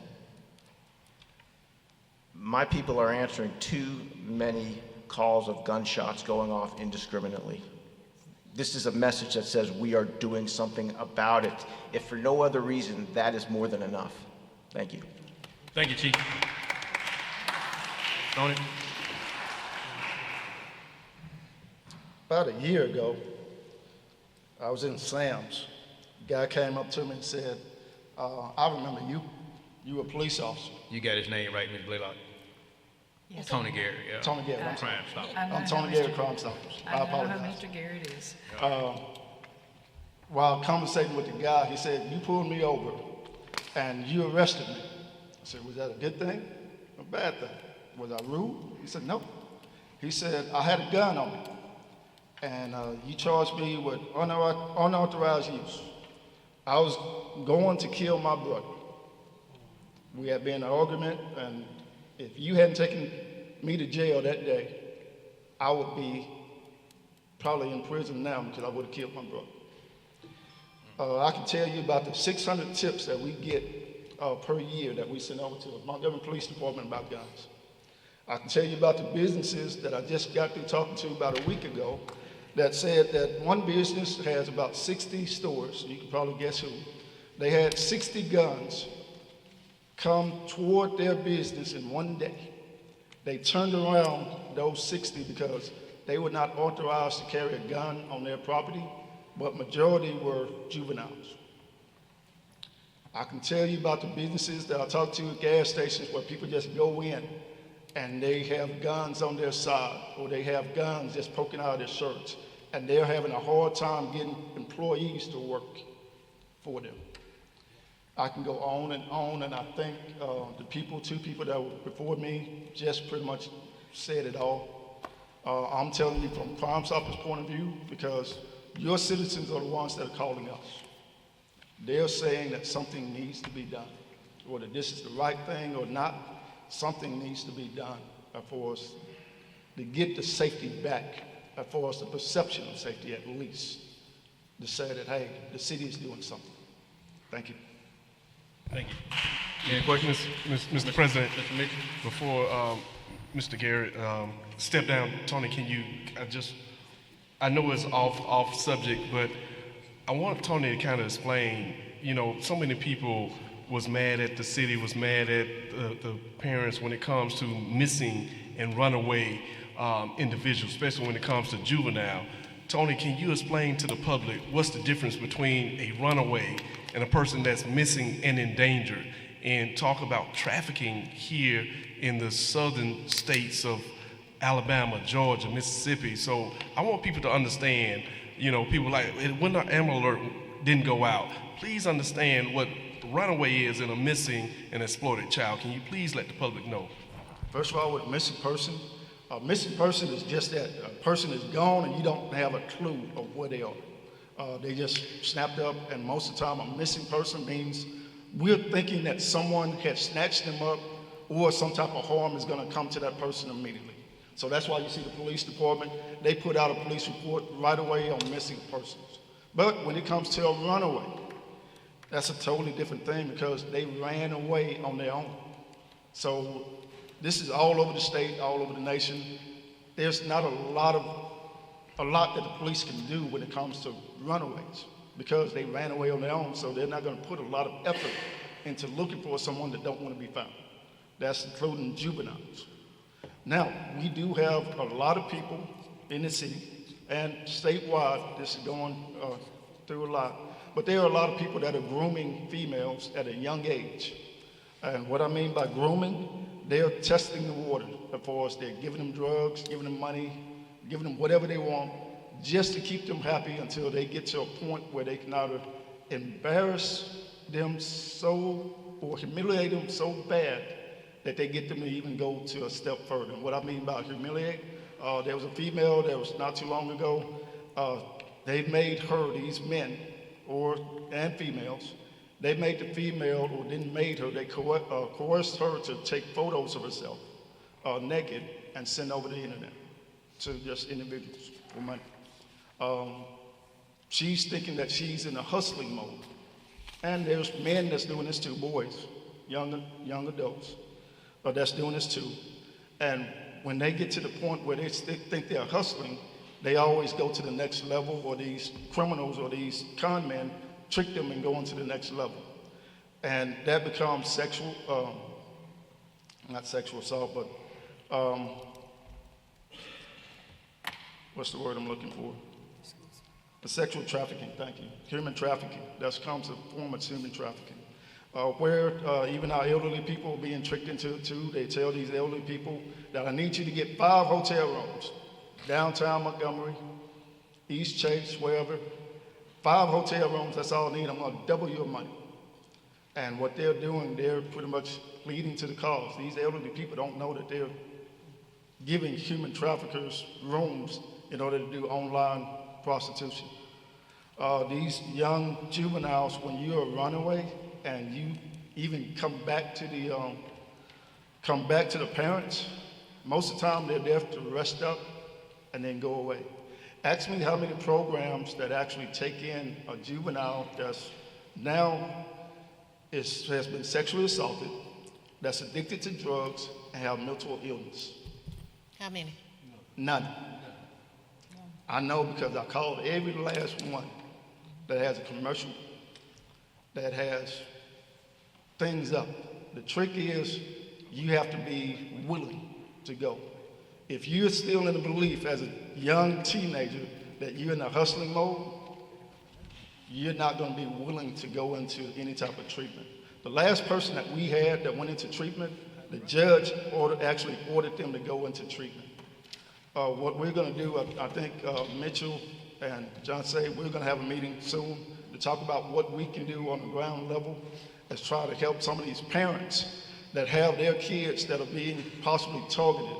My people are answering too many calls of gunshots going off indiscriminately. This is a message that says we are doing something about it. If for no other reason, that is more than enough. Thank you. Thank you, Chief. Tony. About a year ago, I was in Sam's. A guy came up to me and said, I remember you. You were a police officer. You got his name right, Ms. Blaylock. Yes. Tony Garrett, yeah. Tony Garrett, I'm sorry. Crime Stoppers. I'm Tony Garrett, Crime Stoppers. I I know apologize. who Mr. Garrett is. While conversating with the guy, he said, you pulled me over and you arrested me. I said, was that a good thing or a bad thing? Was I rude? He said, no. He said, I had a gun on me. and you charged me with unauthorized use. I was going to kill my brother. We had been in an argument, and if you hadn't taken me to jail that day, I would be probably in prison now because I would have killed my brother. I can tell you about the 600 tips that we get per year that we send over to the Montgomery Police Department about guns. I can tell you about the businesses that I just got through talking to about a week ago that said that one business has about 60 stores. You can probably guess who. They had 60 guns come toward their business in one day. They turned around those 60 because they were not authorized to carry a gun on their property, but majority were juveniles. I can tell you about the businesses that I talk to at gas stations where people just go in and they have guns on their side, or they have guns just poking out of their shirts, and they're having a hard time getting employees to work for them. I can go on, and I think two people that were before me just pretty much said it all. I'm telling you from Crime Stopper's point of view, because your citizens are the ones that are calling us. They're saying that something needs to be done. Whether this is the right thing or not, something needs to be done for us to get the safety back, for us the perception of safety at least, to say that, hey, the city is doing something. Thank you. Thank you. Any questions, Mr. President? Mr. Mitchell? Before Mr. Garrett step down, Tony, I know it's off subject, but I want Tony to kind of explain, so many people was mad at the city, was mad at the parents when it comes to missing and runaway individuals, especially when it comes to juvenile. Tony, can you explain to the public what's the difference between a runaway and a person that's missing and endangered, and talk about trafficking here in the southern states of Alabama, Georgia, Mississippi? So I want people to understand, people like, when the Amber Alert didn't go out, please understand what runaway is in a missing and exploited child. Can you please let the public know? First of all, with a missing person is just that. A person is gone and you don't have a clue of where they are. They just snapped up, and most of the time a missing person means we're thinking that someone had snatched them up or some type of harm is going to come to that person immediately. So that's why you see the police department, they put out a police report right away on missing persons. But when it comes to a runaway, that's a totally different thing because they ran away on their own. So this is all over the state, all over the nation. There's not a lot that the police can do when it comes to runaways because they ran away on their own, so they're not going to put a lot of effort into looking for someone that don't want to be found. That's including juveniles. Now, we do have a lot of people in the city, and statewide, this is going through a lot, but there are a lot of people that are grooming females at a young age. And what I mean by grooming, they're testing the water. Of course, they're giving them drugs, giving them money, giving them whatever they want, just to keep them happy until they get to a point where they can either embarrass them or humiliate them so bad that they get them to even go to a step further. And what I mean by humiliate, there was a female that was not too long ago. They made her, these men and females, they made the female, or didn't made her, they coerced her to take photos of herself naked and send over the internet to just individuals for money. She's thinking that she's in a hustling mode. And there's men that's doing this too, boys, young adults, that's doing this too. And when they get to the point where they think they're hustling, they always go to the next level, or these criminals or these con men trick them and go into the next level. And that becomes not sexual assault, but what's the word I'm looking for? The sexual trafficking, thank you. Human trafficking, that comes a form of human trafficking. Where even our elderly people are being tricked into it too. They tell these elderly people that I need you to get 5 hotel rooms, downtown Montgomery, East Chase, wherever. 5 hotel rooms, that's all I need. I'm gonna double your money. And what they're doing, they're pretty much leading to the cause. These elderly people don't know that they're giving human traffickers rooms in order to do online prostitution. These young juveniles, when you're a runaway and you even come back to the parents, most of the time they're there to rest up and then go away. Ask me how many programs that actually take in a juvenile that's now has been sexually assaulted, that's addicted to drugs, and have mental illness. How many? None. I know because I called every last one that has a commercial, that has things up. The trick is you have to be willing to go. If you're still in the belief as a young teenager that you're in a hustling mode, you're not going to be willing to go into any type of treatment. The last person that we had that went into treatment, the judge actually ordered them to go into treatment. What we're going to do, I think Mitchell and John say we're going to have a meeting soon to talk about what we can do on the ground level as try to help some of these parents that have their kids that are being possibly targeted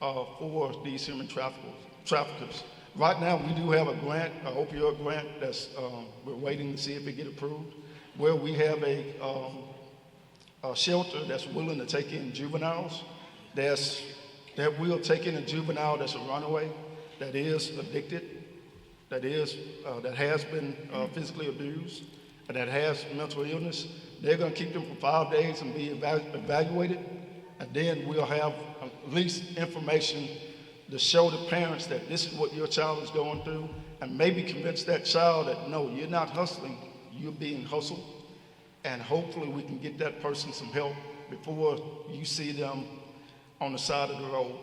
for these human traffickers. Right now, we do have a grant, an opioid grant that's we're waiting to see if it get approved, where we have a shelter that's willing to take in juveniles. That will take in a juvenile that's a runaway, that is addicted, that has been physically abused, and that has mental illness. They're going to keep them for 5 days and be evaluated, and then we'll have at least information to show the parents that this is what your child is going through, and maybe convince that child that no, you're not hustling, you're being hustled, and hopefully we can get that person some help before you see them on the side of the road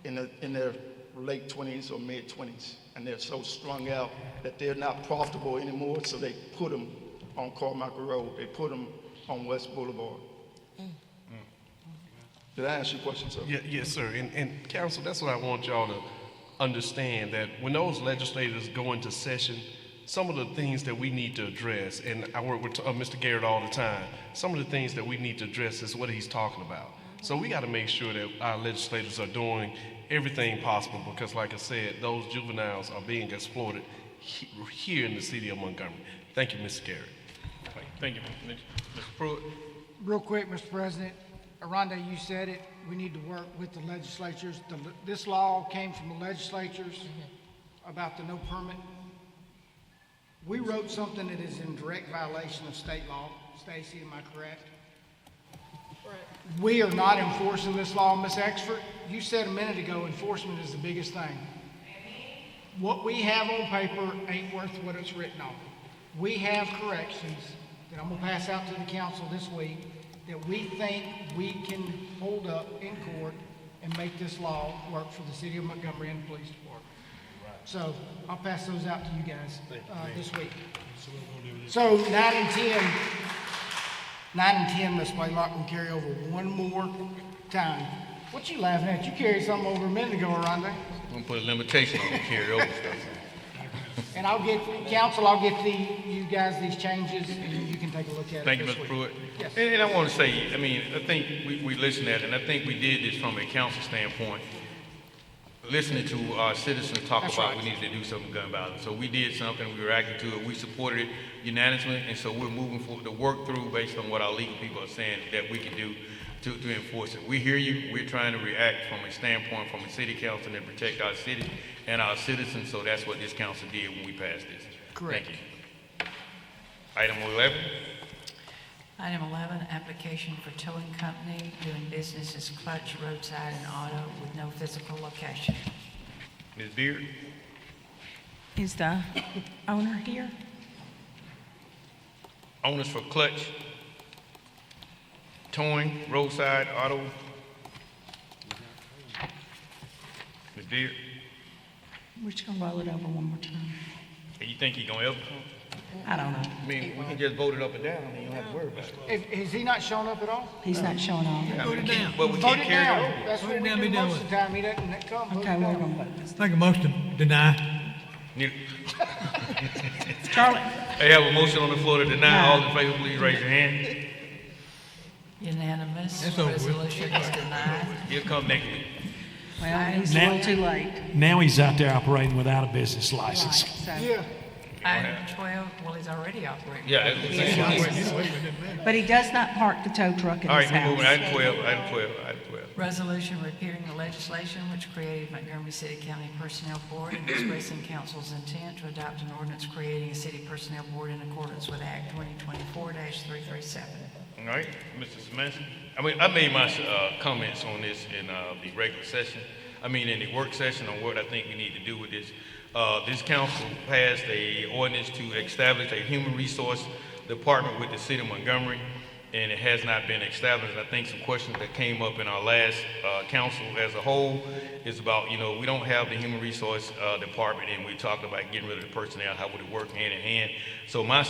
in their late 20s or mid 20s, and they're so strung out that they're not profitable anymore, so they put them on Carmichael Road, they put them on West Boulevard. Did I answer your question, sir? Yes, sir. And council, that's what I want y'all to understand, that when those legislators go into session, some of the things that we need to address, and I work with Mr. Garrett all the time, some of the things that we need to address is what he's talking about. So we got to make sure that our legislators are doing everything possible, because like I said, those juveniles are being exploited here in the city of Montgomery. Thank you, Mr. Garrett. Thank you, Mr. Mitchell. Mr. Pruitt. Real quick, Mr. President, Rhonda, you said it, we need to work with the legislatures. This law came from the legislatures about the no permit. We wrote something that is in direct violation of state law. Stacy, am I correct? We are not enforcing this law. Ms. Exford, you said a minute ago enforcement is the biggest thing. What we have on paper ain't worth what it's written on. We have corrections that I'm going to pass out to the council this week that we think we can hold up in court and make this law work for the city of Montgomery and the police department. So I'll pass those out to you guys this week. So 9 and 10, Ms. Blaylock, will carry over one more time. What you laughing at? You carried something over a minute ago, Rhonda. I'm going to put a limitation on the carryover stuff. And I'll get, council, I'll get you guys these changes, and you can take a look at it. Thank you, this Mr. week. Pruitt. Yes. And I want to say, I mean, I think we listened at it, and I think we did this from a council standpoint, listening to our citizens talk That's about right. we needed to do something gun violence. So we did something, we reacted to it, we supported it unanimously, and so we're moving forward to work through based on what our legal people are saying that we can do to enforce it. We hear you, we're trying to react from a standpoint, from a city council, and protect our city and our citizens, so that's what this council did when we passed this. Correct. Thank you. Item 11. Item 11, application for towing company doing business as Clutch Roadside and Auto with no physical location. Ms. Beard. Is the owner here? Owners for Clutch, Towing, Roadside, Auto. Ms. Beard. We're just gonna roll it over one more time. Hey, you think he gonna ever come? I don't know. I mean, we can just vote it up and down, and you don't have to worry about it. Is he not showing up at all? He's not showing on. Yeah, Vote it down. but we Vote can't it carry down. it over. That's what we do most of the time. He doesn't come. Vote Okay, it we're down. gonna vote this. Make a motion to deny. Charlie? They have a motion on the floor to deny. All in favor, please raise your hand. Unanimous. That's over with. Resolution is denied. He'll come next week. Well, he's a little too late. Now he's out there operating without a business Right, license. so. Yeah. Item 12, well, he's already operating. Yeah, But he does not park the tow truck in all his right, we moving, house. item 12, item 12, item 12. Resolution repealing the legislation which created Montgomery City County Personnel Board and expressing council's intent to adopt an ordinance creating a city personnel board in accordance with Act 2024-337. All right, Mr. Samansky. I made my comments on this in the regular session. In the work session on what I think we need to do with this. This council passed a ordinance to establish a human resource department with the city of Montgomery, and it has not been established. I think some questions that came up in our last council as a whole is about, we don't have the human resource department, and we talked about getting rid of the personnel, how would it work hand in hand. So my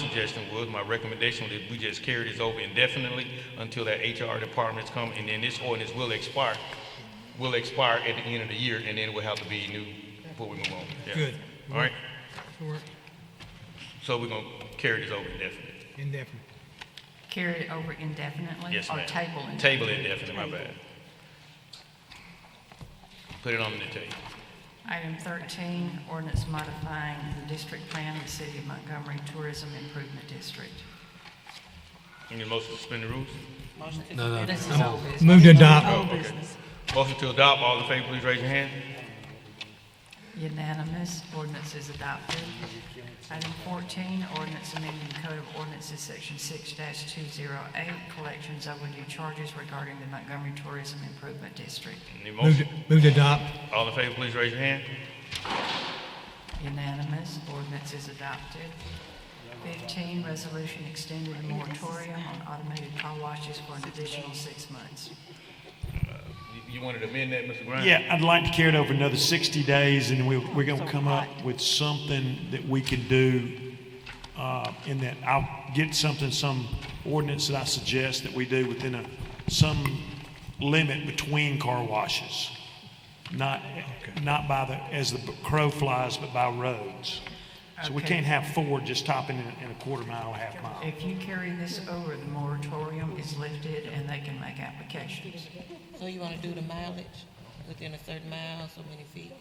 recommendation was that we just carry this over indefinitely until that HR department's come, and then this ordinance will expire at the end of the year, and then it will have to be new before we move on. Yeah. Good. All right? Sure. So we're going to carry this over indefinitely. Indefinite. Carry it over indefinitely? Yes, Or ma'am. table indefinitely? Table indefinitely, my bad. Put it on the table. Item 13, ordinance modifying the district plan of the City of Montgomery Tourism Improvement District. Any motion to suspend the rules? No. This is old business. Move to adopt. Old Okay. business. Motion to adopt. All in favor, please raise your hand. Unanimous, ordinance is adopted. Item 14, ordinance amending the Code of Ordinances, Section 6-208, collections overdue charges regarding the Montgomery Tourism Improvement District. Any motion? Move to adopt. All in favor, please raise your hand. Unanimous, ordinance is adopted. 15, resolution extending the moratorium on automated car washes for an additional 6 months. You wanted to amend that, Mr. Grimes? Yeah, I'd like to carry it over another 60 days, and we're going to come up with something that we can do in that. I'll get some ordinance that I suggest that we do within some limit between car washes. Not by as the crow flies, but by roads. So we Okay. can't have 4 just stopping in a quarter mile, half mile. If you carry this over, the moratorium is lifted and they can make applications. So you want to do the mileage within a certain mile, so many feet?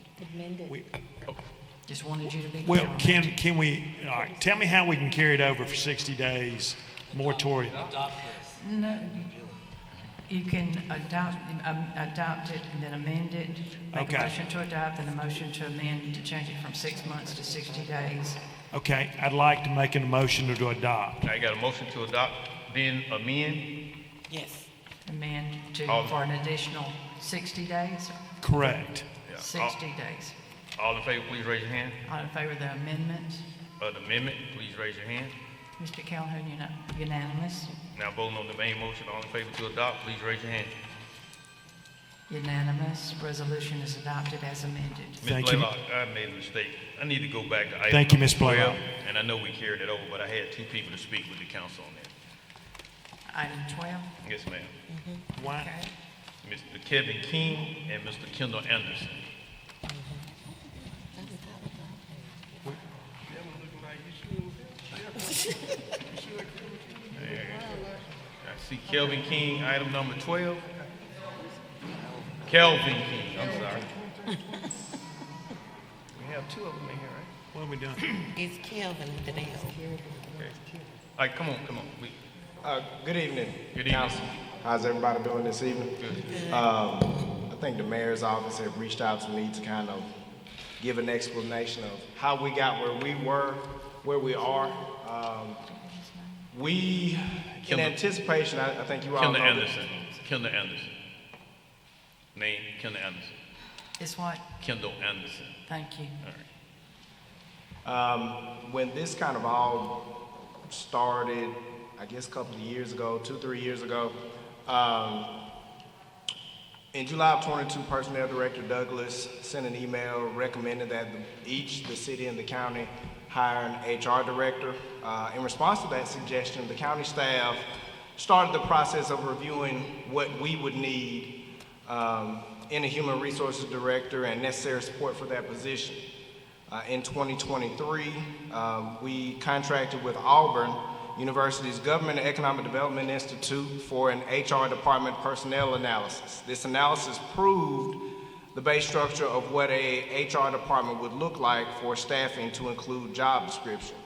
Just wanted you to be Well, clear. can we, all right, tell me how we can carry it over for 60 days, moratorium. No, you can adopt it and then amend it. Make a Okay. motion to adopt and a motion to amend to change it from 6 months to 60 days. Okay, I'd like to make a motion to adopt. I got a motion to adopt, then amend. Yes. Amend All- for an additional 60 days, Correct. Yeah. 60 days. All in favor, please raise your hand. All in favor of the amendment? The amendment, please raise your hand. Mr. Calhoun, unanimous? Now voting on the main motion, all in favor to adopt, please raise your hand. Unanimous. Resolution is adopted as amended. Ms. Thank you. Blaylock, I made a mistake. I need to go back to item Thank you, number Ms. 12, Blaylock. and I know we carried it over, but I had 2 people to speak with the council on that. Item 12? Yes, ma'am. Why? Okay. Mr. Kevin King and Mr. Kendall Anderson. I see Kelvin King, item number 12. Kelvin King, I'm sorry. We have 2 of them in here, right? What have we done? It's Kelvin today. Okay. All right, come on. Good evening, Good evening. council. How's everybody doing this evening? I think the mayor's office have reached out to me to kind of give an explanation of how we got where we were, where we are. In Kendall. anticipation, I think you all Kendall know that- Anderson. Kendall Anderson. Name, Kendall Anderson. It's what? Kendall Anderson. Thank you. All right. When this kind of all started, I guess a couple of years ago, 2-3 years ago, in July of 22, Personnel Director Douglas sent an email recommending that the city and the county hire an HR director. In response to that suggestion, the county staff started the process of reviewing what we would need in a human resources director and necessary support for that position. In 2023, we contracted with Auburn University's Government and Economic Development Institute for an HR department personnel analysis. This analysis proved the base structure of what a HR department would look like for staffing to include job descriptions.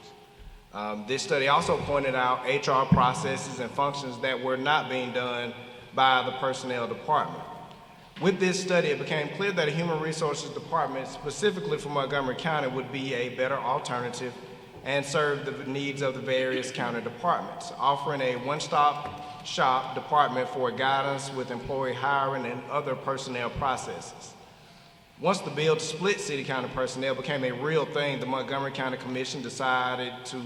This study also pointed out HR processes and functions that were not being done by the personnel department. With this study, it became clear that a human resources department, specifically for Montgomery County, would be a better alternative and serve the needs of the various county departments, offering a one-stop shop department for guidance with employee hiring and other personnel processes. Once the bill to split city-county personnel became a real thing, the Montgomery County Commission decided to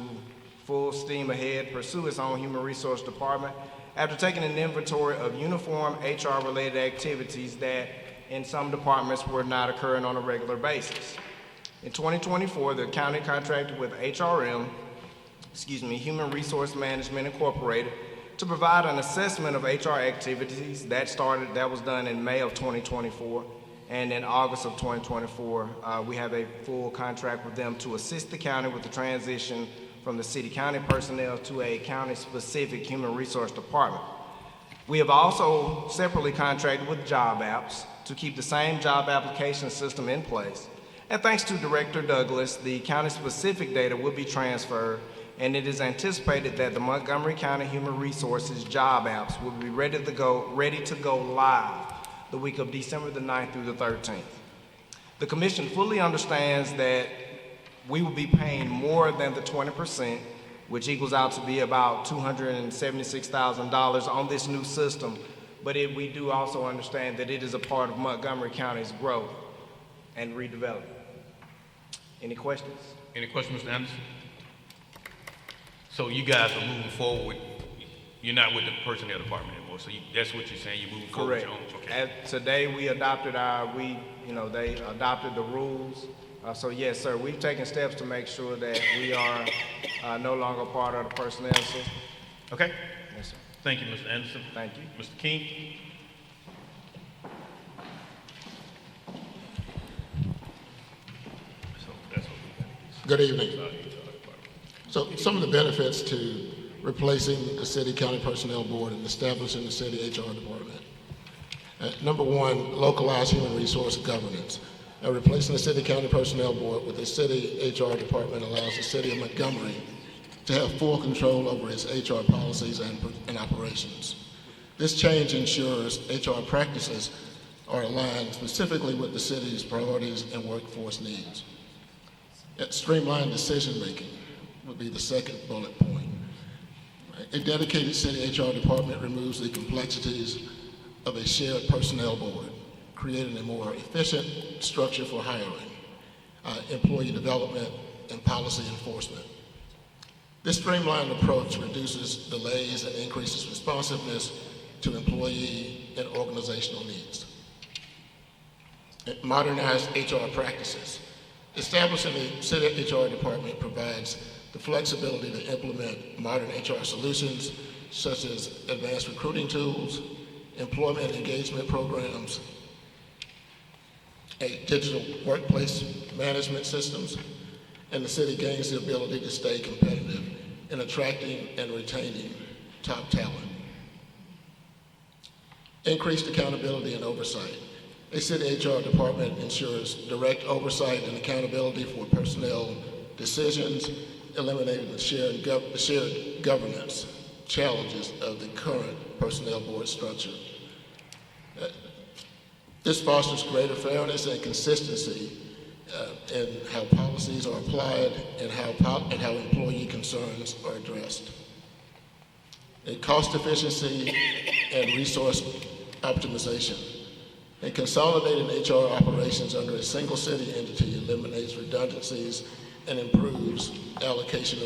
full steam ahead pursue its own human resource department after taking an inventory of uniform HR-related activities that in some departments were not occurring on a regular basis. In 2024, the county contracted with Human Resource Management Incorporated, to provide an assessment of HR activities. That was done in May of 2024, and in August of 2024, we have a full contract with them to assist the county with the transition from the city-county personnel to a county-specific human resource department. We have also separately contracted with Job Apps to keep the same job application system in place. And thanks to Director Douglas, the county-specific data will be transferred, and it is anticipated that the Montgomery County Human Resources Job Apps will be ready to go live the week of December the 9th through the 13th. The Commission fully understands that we will be paying more than the 20%, which equals out to be about $276,000 on this new system, but we do also understand that it is a part of Montgomery County's growth and redevelopment. Any questions? Any questions, Mr. Anderson? So you guys are moving forward. You're not with the personnel department anymore. So that's what you're saying. You're moving forward with your own. Okay. Today we adopted they adopted the rules. So yes, sir, we've taken steps to make sure that we are no longer part of the personnel system. Okay. Yes, sir. Thank you, Mr. Anderson. Thank you. Mr. King. Good evening. So some of the benefits to replacing the City County Personnel Board and establishing the City HR Department. Number one, localized human resource governance. Replacing the City County Personnel Board with the City HR Department allows the City of Montgomery to have full control over its HR policies and operations. This change ensures HR practices are aligned specifically with the city's priorities and workforce needs. Streamlined decision-making would be the second bullet point. A dedicated city HR department removes the complexities of a shared personnel board, creating a more efficient structure for hiring, employee development, and policy enforcement. This streamlined approach reduces delays and increases responsiveness to employee and organizational needs. Modernized HR practices. Establishing a city HR department provides the flexibility to implement modern HR solutions, such as advanced recruiting tools, employment engagement programs, digital workplace management systems, and the city gains the ability to stay competitive in attracting and retaining top talent. Increased accountability and oversight. A city HR department ensures direct oversight and accountability for personnel decisions, eliminating the shared governance challenges of the current personnel board structure. This fosters greater fairness and consistency in how policies are applied and how employee concerns are addressed. Cost efficiency and resource optimization. Consolidating HR operations under a single city entity eliminates redundancies and improves the allocation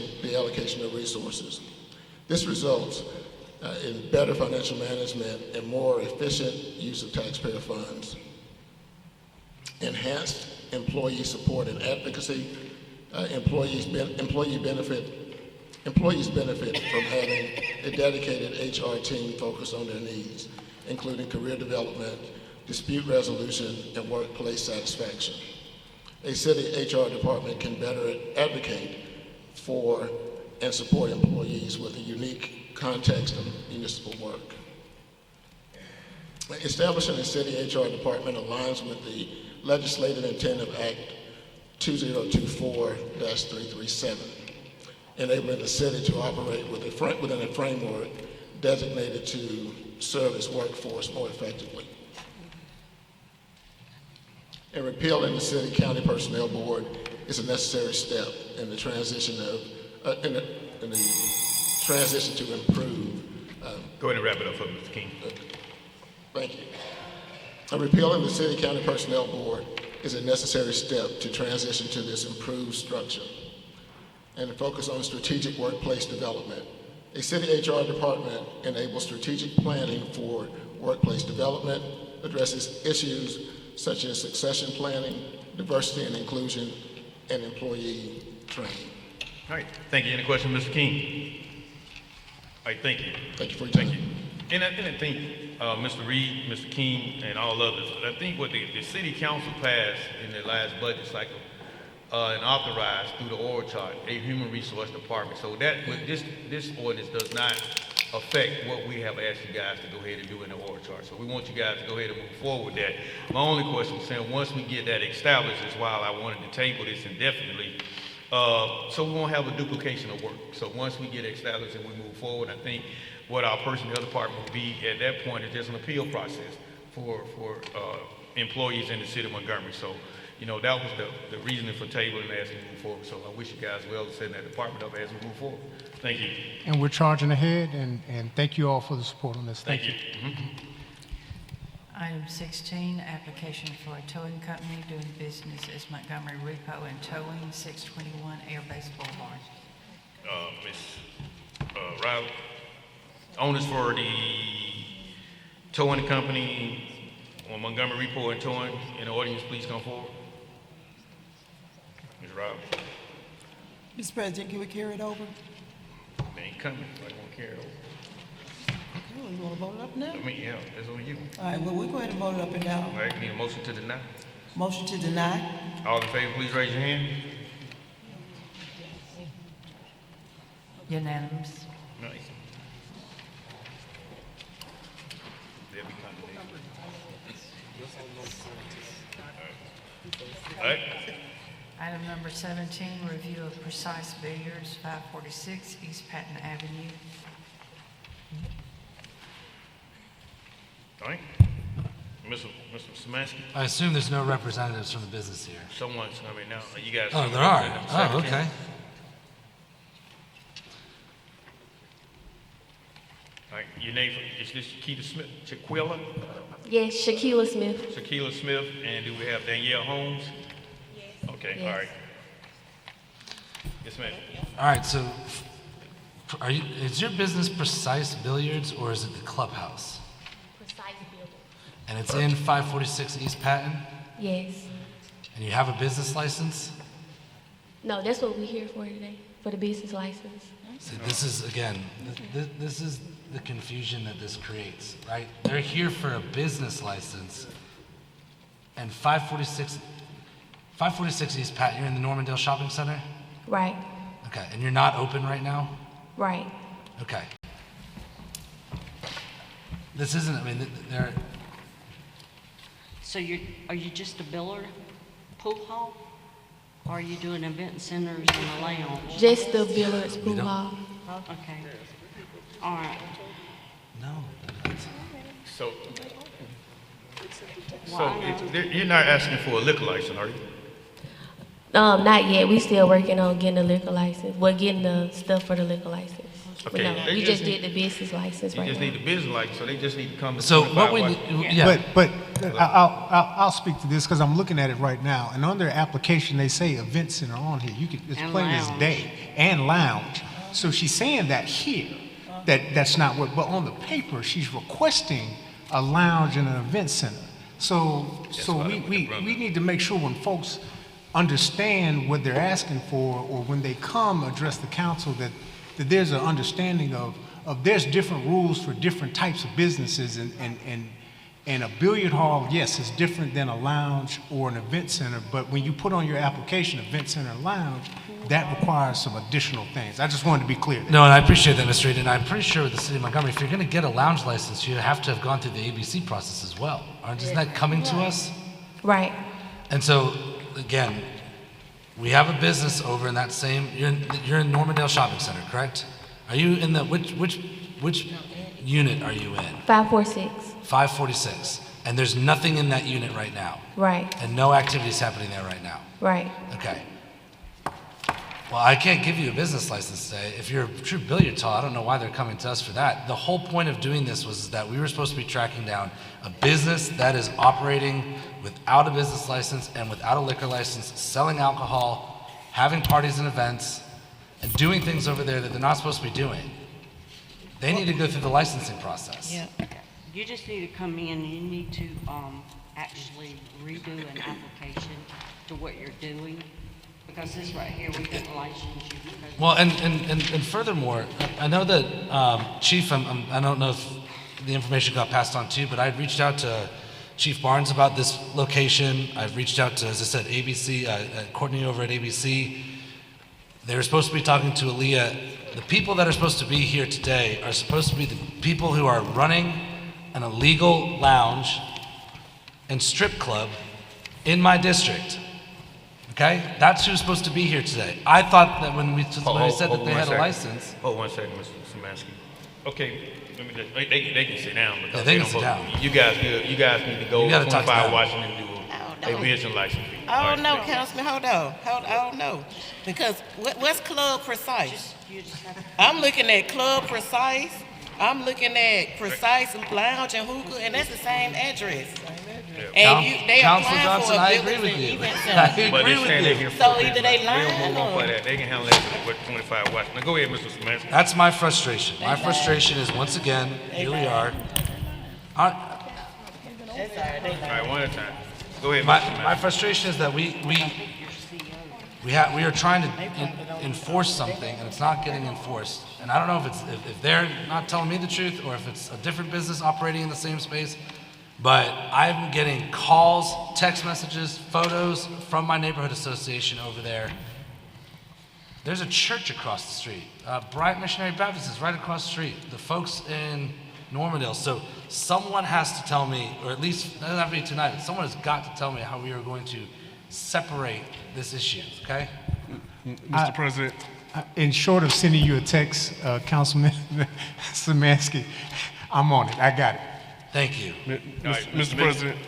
of resources. This results in better financial management and more efficient use of taxpayer funds. Enhanced employee support and advocacy. Employees benefit from having a dedicated HR team focused on their needs, including career development, dispute resolution, and workplace satisfaction. A city HR department can better advocate for and support employees with a unique context of municipal work. Establishing a city HR department aligns with the legislative intent of Act 2024-337, enabling the city to operate within a framework designated to serve its workforce more effectively. And repealing the City County Personnel Board is a necessary step in the transition to improve. Go ahead and wrap it up for Mr. King. Thank you. Repealing the City County Personnel Board is a necessary step to transition to this improved structure and to focus on strategic workplace development. A city HR department enables strategic planning for workplace development, addresses issues such as succession planning, diversity and inclusion, and employee training. All right, thank you. Any questions, Mr. King? All right, thank you. Thank you for your time. Thank you. And I think Mr. Reed, Mr. King, and all others, I think what the city council passed in the last budget cycle and authorized through the org chart a human resource department. So that this ordinance does not affect what we have asked you guys to go ahead and do in the org chart. So we want you guys to go ahead and move forward with that. My only question is saying once we get that established is why I wanted to table this indefinitely. So we won't have a duplication of work. So once we get established and we move forward, I think what our personnel department will be at that point is just an appeal process for employees in the city of Montgomery. So, you know, that was the reasoning for tabling as we move forward. So I wish you guys well setting that department up as we move forward. Thank you. And we're charging ahead, and thank you all for the support on this. Thank you. Item 16, application for a towing company doing business as Montgomery Repo and Towing, 621 Air Base Boulevard. Ms. Riley, owners for the towing company on Montgomery Repo and Towing in the audience, please come forward. Ms. Riley. Mr. President, can we carry it over? They ain't coming. I won't carry it over. Okay, well, you want to vote it up now? I mean, yeah, that's on you. All right, well, we'll go ahead and vote it up and down. All right, need a motion to deny. Motion to deny. All in favor, please raise your hand. Unanimous. Nice. There'll be condemnation. All right. Item number 17, review of Precise Billiards, 546 East Patton Avenue. All right. Mr. Szymanski, I assume there's no representatives from the business here. someone's coming now. You guys. Oh, there are. Oh, okay. All right, your name, is this Shaquilla Smith? Shaquilla? Yes, Shaquilla Smith. Shaquilla Smith, and do we have Danielle Holmes? Yes. Okay, Yes. all right. Yes, ma'am. All right, so is your business Precise Billiards or is it the clubhouse? Precise Building. And it's in 546 East Patton? Yes. And you have a business license? No, that's what we're here for today, for the business license. See, this is, again, this is the confusion that this creates, right? They're here for a business license, and 546 East Patton, you're in the Normandale Shopping Center? Right, Okay, and you're not open right now? right. Okay. This isn't, I mean, they're, So are you just a biller, pool hall? Or are you doing event centers and a lounge? Just the Billards Pool Hall. Okay. All right. So you're not asking for a liquor license, are you? Not yet. We still working on getting the liquor license. We're getting the stuff for the liquor license. Okay, No, they we just just did the business license You right just now. need the business license, so they just need to come to So what 25 we Watt. need, yeah. But I'll speak to this because I'm looking at it right now, and on their application they say event center on here. It's And plain as lounge. day and lounge. So she's saying that here, that's not what. But on the paper she's requesting a lounge and an event center. So we need to make sure when folks understand what they're asking for, or when they come address the council, that there's an understanding of there's different rules for different types of businesses, and And a billiard hall, yes, is different than a lounge or an event center, but when you put on your application, event center and lounge, that requires some additional things. I just wanted to be clear there. No, and I appreciate that, Mr. Reed, and I'm pretty sure with the city of Montgomery, if you're gonna get a lounge license, you have to have gone through the ABC process as well. Isn't that coming to us? Right. And so, again, we have a business over in that same, you're in Normandale Shopping Center, correct? Are you in the, which unit are you in? 546. 546. And there's nothing in that unit right now? Right. And no activities happening there right now? Right. Okay. Well, I can't give you a business license today. If you're a true billiard hall, I don't know why they're coming to us for that. The whole point of doing this was that we were supposed to be tracking down a business that is operating without a business license and without a liquor license, selling alcohol, having parties and events, and doing things over there that they're not supposed to be doing. They need to go through the licensing process. Yeah. You just need to come in and you need to actually redo an application to what you're doing. Because this right here, we didn't license you. Because Well, and furthermore, I know that Chief, I don't know if the information got passed on to you, but I had reached out to Chief Barnes about this location. I've reached out to, as I said, ABC, Courtney over at ABC. They were supposed to be talking to Aaliyah. The people that are supposed to be here today are supposed to be the people who are running an illegal lounge and strip club in my district. Okay? That's who's supposed to be here today. I thought that when we said that they had a license. Hold 1 second, Mr. Szymanski. Okay, let me they can sit down because they can don't sit vote. down. You guys need to go You to gotta talk to 25 them. Washington and do a business license fee. Oh, no, Councilman, hold on. I don't know. Because what's Club Precise? I'm looking at Club Precise. I'm looking at Precise Lounge and Hookah, and that's the same address. And they Councilor apply Johnson, for I a agree business with you. event I center. But agree they're with saying they're you. here for So a either business they license. lying They don't or- for that. They can handle that with 25 Washington. Go ahead, Mr. Szymanski. That's my frustration. My frustration is, once again, here we are. All right, one at a time. Go ahead, Mr. My Szymanski. frustration is that we are trying to enforce something and it's not getting enforced. And I don't know if they're not telling me the truth or if it's a different business operating in the same space. But I'm getting calls, text messages, photos from my neighborhood association over there. There's a church across the street. Bright Missionary Baptist is right across the street. The folks in Normandale. So someone has to tell me, or at least, it doesn't have to be tonight, but someone has got to tell me how we are going to separate this issue, okay? Mr. President. In short of sending you a text, Councilman Szymanski, I'm on it. I got it. Thank you. Mr. President,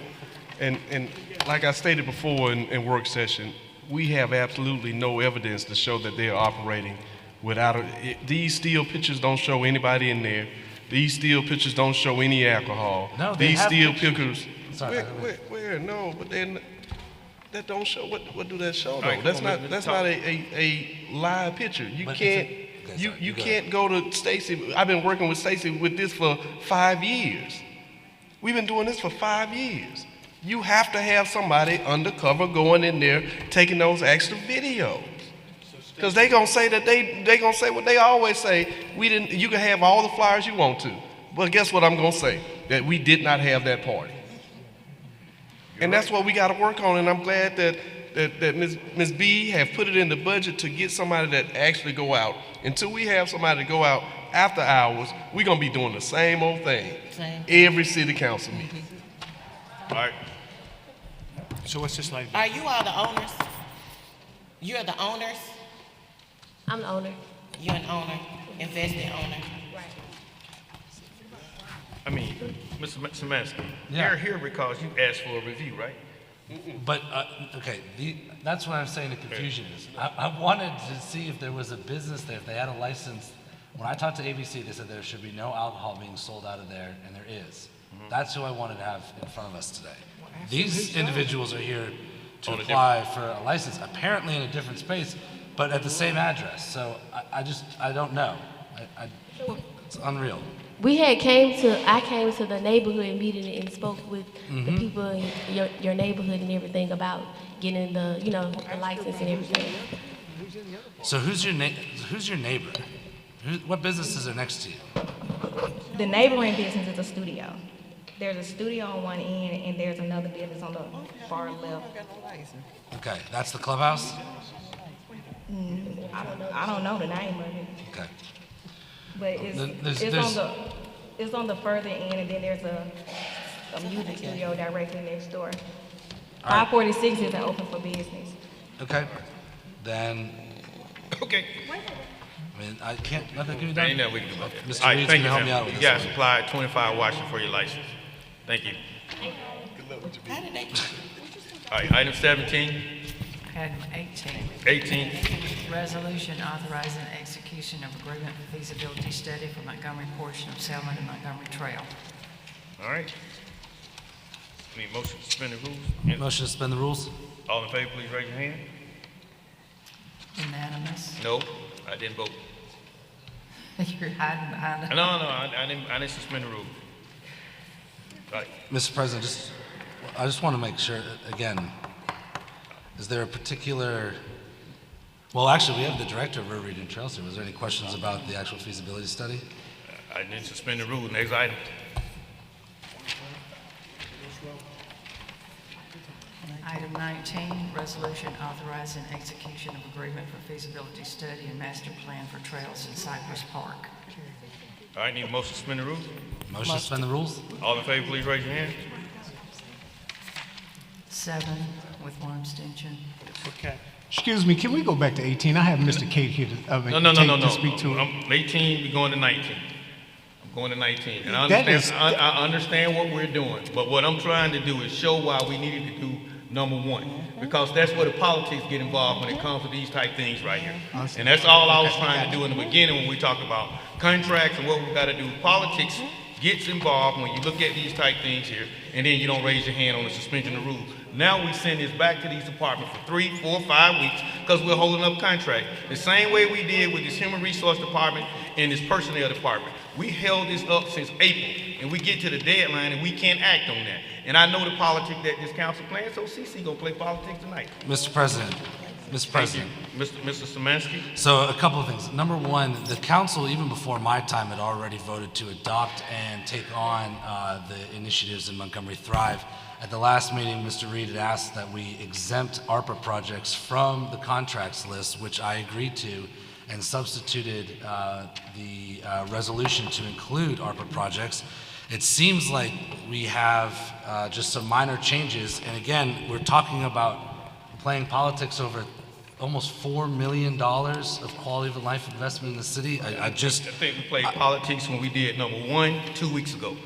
and like I stated before in work session, we have absolutely no evidence to show that they are operating without these still pictures don't show anybody in there. These still pictures don't show any alcohol. No, they these have still pictures. pictures. Sorry. Where? No, but then that don't show. What do that show though? All right, That's come on, not let's a live picture. You But can't. it's a- okay, You sorry, can't go to Stacy. I've been working with Stacy with this for 5 years. We've been doing this for 5 years. You have to have somebody undercover going in there taking those extra videos. Because they gonna say that they gonna say what they always say. You can have all the flyers you want to. But guess what I'm gonna say? That we did not have that party. And that's what we gotta work on, and I'm glad that Ms. B have put it in the budget to get somebody that actually go out. Until we have somebody to go out after hours, we're gonna be doing the same old thing. Every city council meeting. All right. So what's this lady? Are you all the owners? You're the owners? I'm the owner. You're an owner, invested owner. I mean, Mr. Szymanski, Yeah. you're here because you asked for a review, right? But, okay, that's what I'm saying the confusion is. I wanted to see if there was a business there, if they had a license. When I talked to ABC, they said there should be no alcohol being sold out of there, and there is. That's who I wanted to have in front of us today. These individuals are here to apply for a license, apparently in a different space, but at the same address. So I don't know. It's unreal. I came to the neighborhood meeting and spoke with the people in your neighborhood and everything about getting the, the license and everything. So who's your neighbor? What businesses are next to you? The neighboring business is a studio. there's a studio on one end and there's another business on the far left. Okay, that's the clubhouse? I don't know the name of it, Okay. but it's There's- it's on the further end, and then there's a music studio directly next door. All right. 546 isn't open for business. Okay, then, Okay. I mean, I can't, let that give you Ain't that. nothing we can do about that. Mr. All right, Reed's thank gonna you, help me out ma'am. with You this got one. supply 25 watches for your license. Thank you. All right, item 17, Item 18. 18. Resolution authorizing execution of agreement for feasibility study for Montgomery portion of Selma to Montgomery Trail. All right. Need motion to suspend the rules? Motion to suspend the rules? All in favor, please raise your hand. Unanimous. No, I didn't vote. You're hiding behind it. No, I didn't suspend the rule. All right. Mr. President, I just want to make sure, again, is there a particular, well, actually, we have the director of River Region Trails here. Was there any questions about the actual feasibility study? I didn't suspend the rule. Next item. Item 19, resolution authorizing execution of agreement for feasibility study and master plan for trails in Cypress Park. All right, need a motion to suspend the rules? Motion to suspend the rules? All in favor, please raise your hand. 7 with 1 abstention. Okay. Excuse me, can we go back to 18? I have Mr. Cate here to speak to it. I'm 18, we're going to 19. I'm going to 19. And I That understand, is- I understand what we're doing, but what I'm trying to do is show why we needed to do number 1. Because that's where the politics get involved when it comes to these type things right here. And that's all I was trying to do in the beginning when we talked about contracts and what we got to do. Politics gets involved when you look at these type things here, and then you don't raise your hand on the suspension of rules. Now we send this back to these departments for 3, 4, 5 weeks because we're holding up contract. The same way we did with this human resource department and this personnel department. We held this up since April, and we get to the deadline and we can't act on that. And I know the politics that this council playing, so CC gonna play politics tonight. Mr. President, Mr. President. Mr. Szymanski. So a couple of things. Number one, the council, even before my time, had already voted to adopt and take on the initiatives in Montgomery Thrive. At the last meeting, Mr. Reed had asked that we exempt ARPA projects from the contracts list, which I agreed to, and substituted the resolution to include ARPA projects. It seems like we have just some minor changes, and again, we're talking about playing politics over almost $4 million of quality of life investment in the city. I think we played politics when we did number 1 2 weeks ago.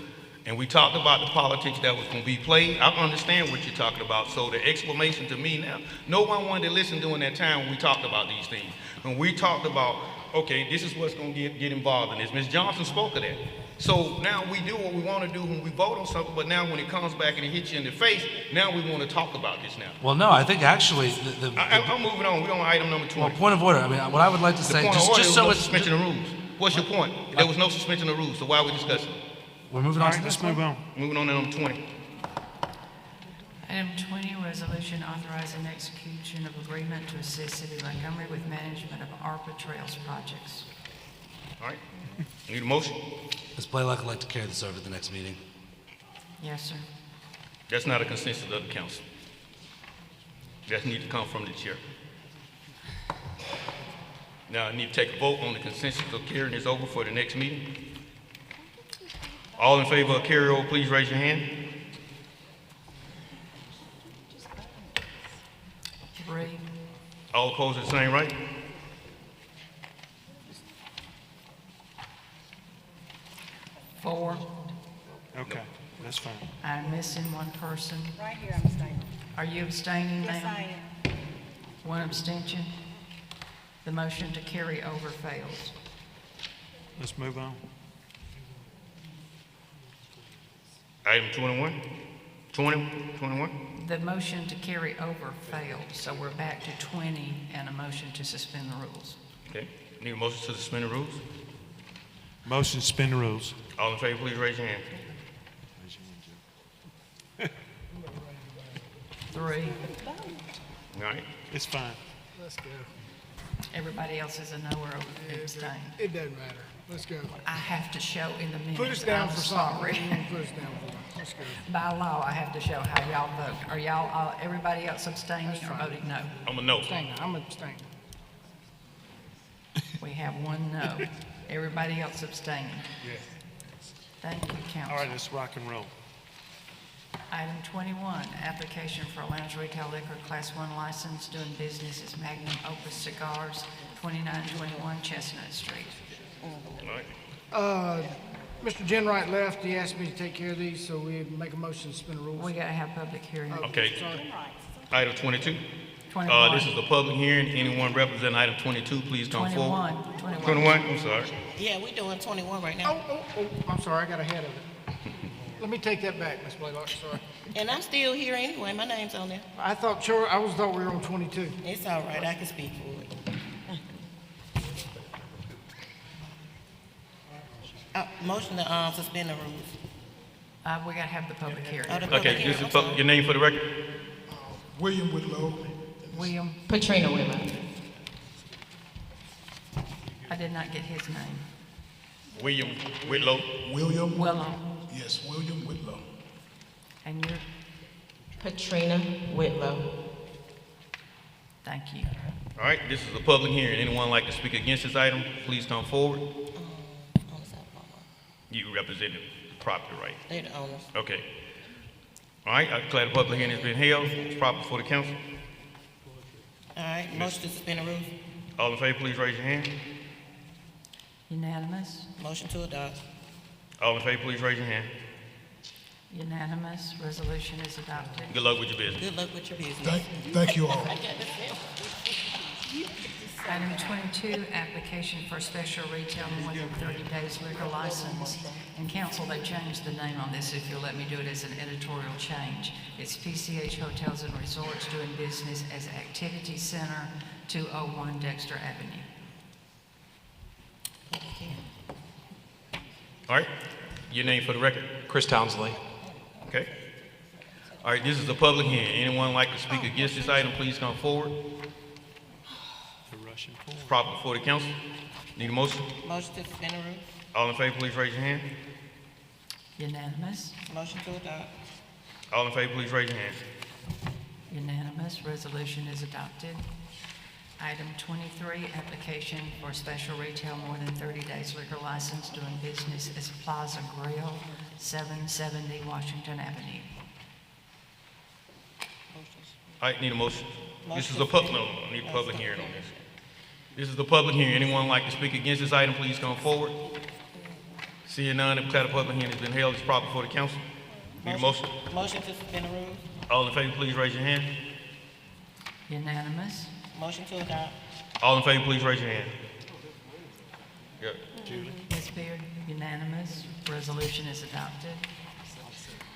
And we talked about the politics that was going to be played. I understand what you're talking about. So the explanation to me now, no one wanted to listen during that time when we talked about these things. When we talked about, okay, this is what's going to get involved in this. Ms. Johnson spoke of that. So now we do what we want to do when we vote on something, but now when it comes back and it hits you in the face, now we want to talk about this now. Well, no, I think actually I'm moving on. We're on item number 20. Well, point of order. I mean, what I would like to say, point of order, just there so was no it's suspension of rules. What's your point? There was no suspension of rules, so why are we discussing? We're moving on to this one? Moving on to number 20. Item 20, resolution authorizing execution of agreement to assist City of Montgomery with management of ARPA Trails projects. All right. Need a motion? Ms. Blaylock would like to carry this over to the next meeting. Yes, sir. That's not a consensus of the council. That needs to come from the chair. Now I need to take a vote on the consensus of carrying this over for the next meeting. All in favor of carryover, please raise your hand. 3. All opposed at the same right? Four. Okay, that's fine. I'm missing 1 person. Right here, I'm abstaining. Are you abstaining, ma'am? Yes, I am. 1 abstention. The motion to carry over fails. Let's move on. Item 21? 21? The motion to carry over failed, so we're back to 20 and a motion to suspend the rules. Okay. Need a motion to suspend the rules? Motion to suspend the rules. All in favor, please raise your hand. 3. All right. It's fine. Let's go. Everybody else is a no or abstain. It doesn't matter. Let's go. I have to show in the minutes. Put us down I'm for sorry. something. Put us down for By law, I have to show how y'all vote. Are y'all, everybody else abstaining or voting no? I'm a no. Abstaining, I'm abstaining. We have one no. Everybody else abstaining. Yes. Thank you, council. All right, let's rock and roll. Item 21, application for a lounge retail liquor class 1 license doing business as Magnum Opus Cigars, 2921 Chestnut Street. Mr. Jenwright left, he asked me to take care of these, so we make a motion to suspend the rules. We gotta have public hearing. Okay. Sorry. Item 22. 21. This is a public hearing. Anyone representing item 22, please come forward. 21, I'm sorry. Yeah, we're doing 21 right now. I'm sorry, I got ahead of it. Let me take that back, Ms. Blaylock, sorry. And I'm still here anyway. My name's on there. I thought we were on 22. It's all right. I can speak for it. Motion to suspend the rules. We gotta have the public hearing. Okay, this is your name for the record? William Whitlow. William. Katrina Whitlow. I did not get his name. William Whitlow. William. Willow. Yes, William Whitlow. And you're? Katrina Whitlow. Thank you. All right, this is a public hearing. Anyone like to speak against this item, please come forward. You represent the property, right? They're the owners. Okay. All right, I declare the public hearing has been held. It's proper before the council. All right, motion to suspend the rules. All in favor, please raise your hand. Unanimous? Motion to adopt. All in favor, please raise your hand. Unanimous. Resolution is adopted. Good luck with your business. Good luck with your business. Thank you all. Item 22, application for special retail more than 30 days liquor license. And council, they changed the name on this, if you'll let me do it as an editorial change. It's PCH Hotels and Resorts doing business as Activity Center, 201 Dexter Avenue. All right, your name for the record? Chris Townsley. Okay. All right, this is a public hearing. Anyone like to speak against this item, please come forward. It's proper before the council. Need a motion? Motion to suspend the rules. All in favor, please raise your hand. Unanimous? Motion to adopt. All in favor, please raise your hand. Unanimous. Resolution is adopted. Item 23, application for special retail more than 30 days liquor license doing business as Plaza Grill, 770 Washington Avenue. All right, need a motion. This is a public, no, I need a public hearing on this. This is the public hearing. Anyone like to speak against this item, please come forward. Seeing none, declare the public hearing has been held. It's proper before the council. Need a motion? Motion to suspend the rules. All in favor, please raise your hand. Unanimous? Motion to adopt. All in favor, please raise your hand. Good. Ms. Beard, unanimous. Resolution is adopted.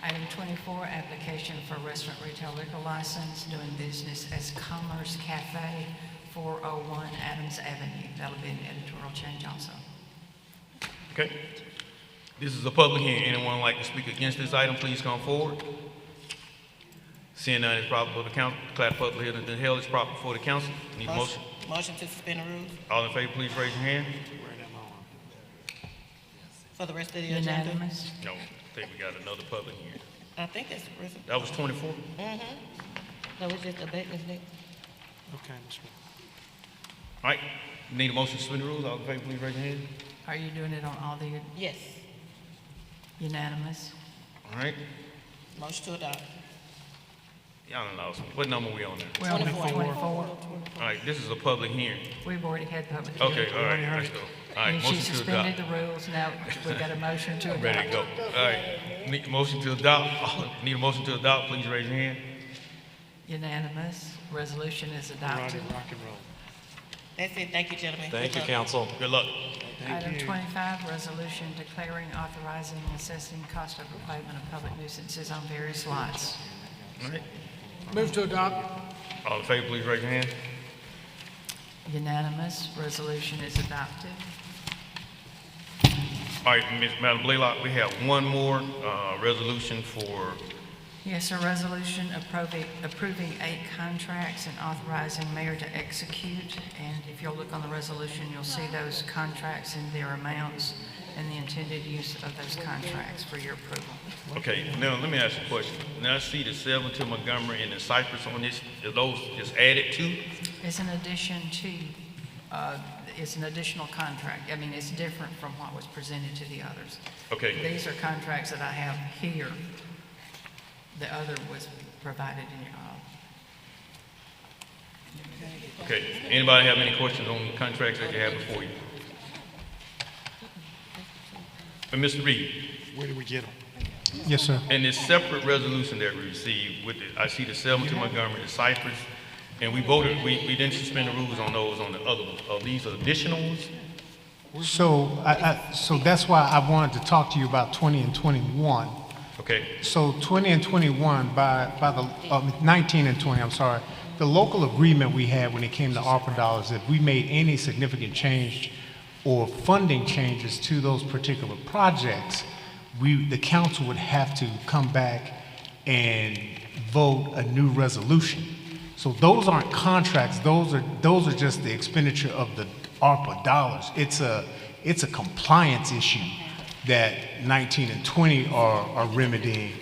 Item 24, application for restaurant retail liquor license doing business as Commerce Cafe, 401 Adams Avenue. That'll be an editorial change also. Okay. This is a public hearing. Anyone like to speak against this item, please come forward. Seeing none, it's proper for the council. Declare the public hearing has been held. It's proper before the council. Need a motion? Motion to suspend the rules. All in favor, please raise your hand. For the rest of the agenda. Unanimous? No, I think we got another public hearing. I think that's the rest. That was 24? Mm-hmm. That was just a business next. Okay, let's go. All right, need a motion to suspend the rules. All in favor, please raise your hand. Are you doing it on all the? Yes. Unanimous? All right. Motion to adopt. Y'all done lost me. What number we on there? We're on 24. All right, this is a public hearing. We've already had public hearing. Okay, all right, let's go. All right, And she motion to suspended adopt. the rules. Now we got a motion to adopt. Ready to go. All right, need a motion to adopt. Need a motion to adopt, please raise your hand. Unanimous. Resolution is adopted. Rock and roll. That's it. Thank you, gentlemen. Thank Good you, luck. council. Good luck. Item 25, resolution declaring, authorizing, and assessing cost of replacement of public nuisances on various lots. All right. Move to adopt. All in favor, please raise your hand. Unanimous. Resolution is adopted. All right, Madam Blaylock, we have one more resolution for, Yes, a resolution approving 8 contracts and authorizing mayor to execute. And if you'll look on the resolution, you'll see those contracts and their amounts. and the intended use of those contracts for your approval. Okay, now let me ask you a question. Now I see the 7 to Montgomery and the Cypress on this, are those just added to? It's an addition to, it's an additional contract. I mean, it's different from what was presented to the others. Okay. These are contracts that I have here. The other was provided in your, Okay, anybody have any questions on the contracts that you have before you? And Mr. Reed? Where do we get them? Yes, sir. And this separate resolution that we received with it, I see the 7 to Montgomery, the Cypress, and we voted, we didn't suspend the rules on those on the other ones. Are these additional ones? So, so that's why I wanted to talk to you about 20 and 21. Okay. So 20 and 21, by the, 19 and 20, I'm sorry, the local agreement we had when it came to ARPA dollars, if we made any significant change or funding changes to those particular projects, the council would have to come back and vote a new resolution. So those aren't contracts, those are just the expenditure of the ARPA dollars. It's a compliance issue that 19 and 20 are remedying.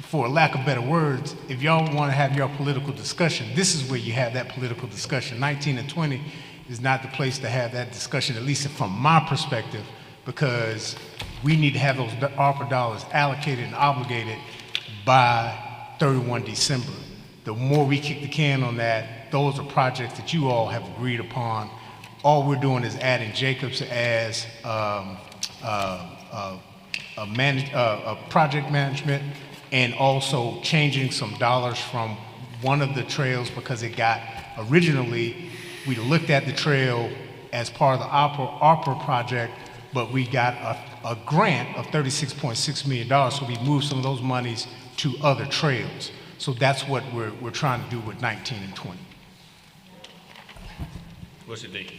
For lack of better words, if y'all want to have your political discussion, this is where you have that political discussion. 19 and 20 is not the place to have that discussion, at least from my perspective, because we need to have those ARPA dollars allocated and obligated by 31 December. The more we kick the can on that, those are projects that you all have agreed upon. All we're doing is adding Jacobs as project management, and also changing some dollars from one of the trails, because it got, originally, we looked at the trail as part of the ARPA project, but we got a grant of $36.6 million, so we moved some of those monies to other trails. So that's what we're trying to do with 19 and 20. What's your date?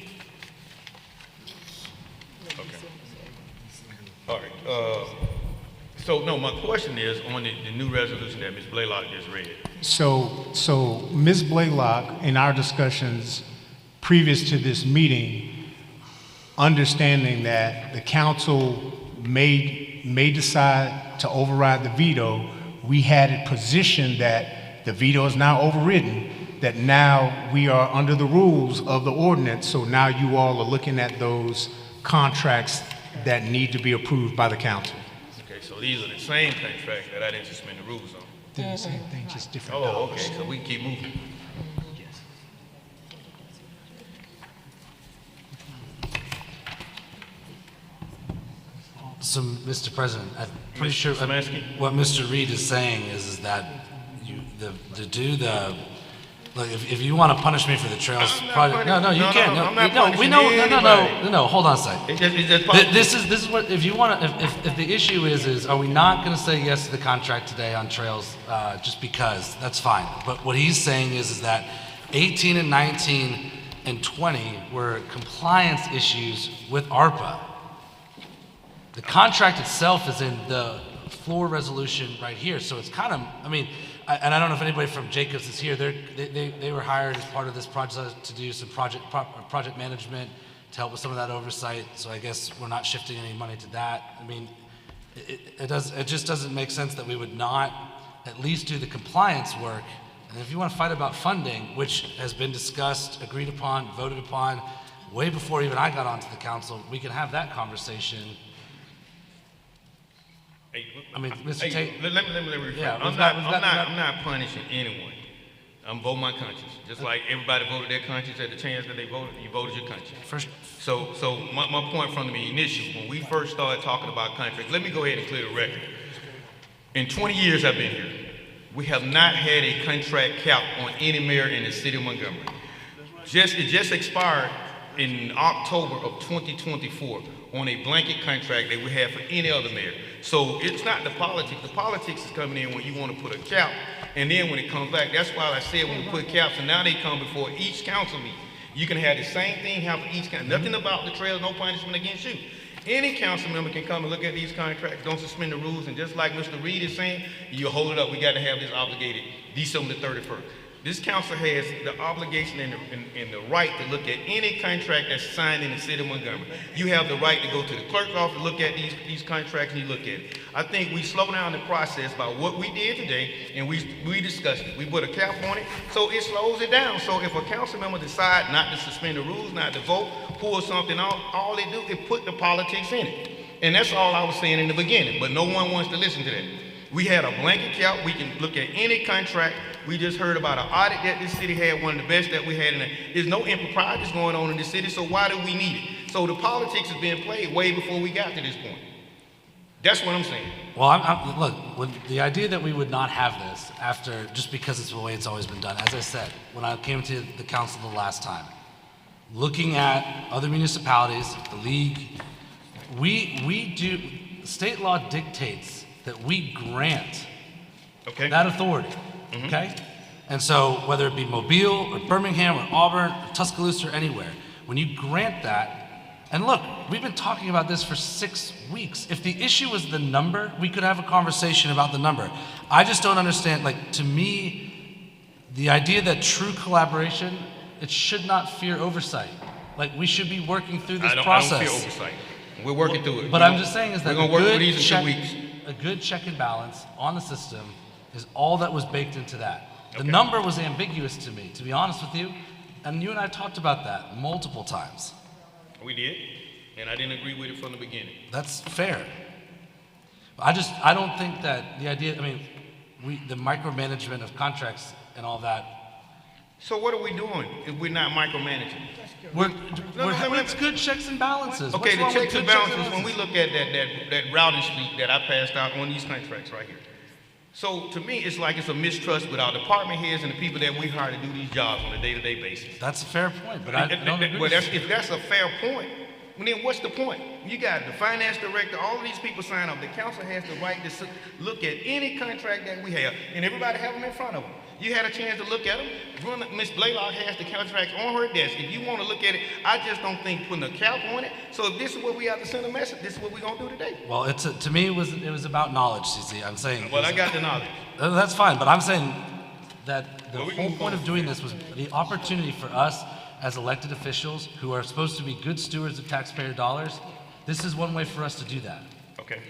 Okay. All right. So no, my question is on the new resolution that Ms. Blaylock just read. So Ms. Blaylock, in our discussions previous to this meeting, understanding that the council may decide to override the veto, we had it positioned that the veto is now overridden, that now we are under the rules of the ordinance, so now you all are looking at those contracts that need to be approved by the council. Okay, so these are the same contracts that I didn't suspend the rules on. They're the same thing, just different Oh, dollars. okay, so we can keep moving. So, Mr. President, I'm pretty sure Szymanski? what Mr. Reed is saying is that like if you want to punish me for the trails project, no, you can't. I'm not No, we punishing know, anybody. no, hold on a second. It's just This is what, if you want to, if the issue is are we not going to say yes to the contract today on trails just because, that's fine. But what he's saying is that 18 and 19 and 20 were compliance issues with ARPA. The contract itself is in the floor resolution right here, so it's kind of, I mean, and I don't know if anybody from Jacobs is here. They were hired as part of this project to do some project management to help with some of that oversight. So I guess we're not shifting any money to that. I mean, it just doesn't make sense that we would not at least do the compliance work. And if you want to fight about funding, which has been discussed, agreed upon, voted upon, way before even I got onto the council, we can have that conversation. Hey, I mean, Mr. Tate. Let me rephrase. Yeah, I'm not punishing anyone. I'm voting my conscience. Just like everybody voted their conscience at the chance that they voted, you voted your conscience. So my point from the initial, when we first started talking about contracts, let me go ahead and clear the record. In 20 years I've been here, we have not had a contract cap on any mayor in the city of Montgomery. It just expired in October of 2024 on a blanket contract that we have for any other mayor. So it's not the politics. The politics is coming in when you want to put a cap, and then when it comes back, that's why I said when we put caps, and now they come before each council meeting. You can have the same thing happen each council. Nothing about the trails, no punishment against you. Any council member can come and look at these contracts, don't suspend the rules, and just like Mr. Reed is saying, you hold it up. We got to have this obligated December the 31st. This council has the obligation and the right to look at any contract that's signed in the city of Montgomery. You have the right to go to the clerk's office, look at these contracts, and you look at it. I think we slow down the process by what we did today, and we discussed it. We put a cap on it, so it slows it down. So if a council member decide not to suspend the rules, not to vote, pull something out, all they do is put the politics in it. And that's all I was saying in the beginning, but no one wants to listen to that. We had a blanket cap. We can look at any contract. We just heard about an audit that this city had, one of the best that we had. There's no improprieties going on in the city, so why do we need it? So the politics is being played way before we got to this point. That's what I'm saying. Well, look, the idea that we would not have this after, just because it's the way it's always been done, as I said, when I came to the council the last time, looking at other municipalities, the league, we do, state law dictates that we grant that authority, okay? And so whether it be Mobile or Birmingham or Auburn or Tuscaloosa or anywhere, when you grant that, and look, we've been talking about this for 6 weeks. If the issue was the number, we could have a conversation about the number. I just don't understand, like, to me, the idea that true collaboration, it should not fear oversight. Like, we should be working through this process. I don't fear oversight. We're working through it. But I'm just saying is that we're gonna work through these in 2 weeks. a good check and balance on the system is all that was baked into that. The number was ambiguous to me, to be honest with you, and you and I talked about that multiple times. We did, and I didn't agree with it from the beginning. That's fair. I don't think that the idea, I mean, the micromanagement of contracts and all that. So what are we doing if we're not micromanaging? It's good checks and balances. Okay, What's the wrong with checks and good balances, when we look at that routing sheet that I passed out on these contracts right here. So to me, it's like it's a mistrust with our department heads and the people that we hire to do these jobs on a day-to-day basis. That's a fair point, but I don't agree. But if that's a fair point, then what's the point? You got the finance director, all of these people sign up. The council has the right to look at any contract that we have, and everybody have them in front of them. You had a chance to look at them. Ms. Blaylock has the contract on her desk. If you want to look at it, I just don't think putting a cap on it. So if this is what we have to send a message, this is what we're going to do today. Well, to me, it was about knowledge, CC. I'm saying. Well, I got the knowledge. That's fine, but I'm saying that the whole point of doing this was the opportunity for us as elected officials who are supposed to be good stewards of taxpayer dollars. This is one way for us to do that. Okay.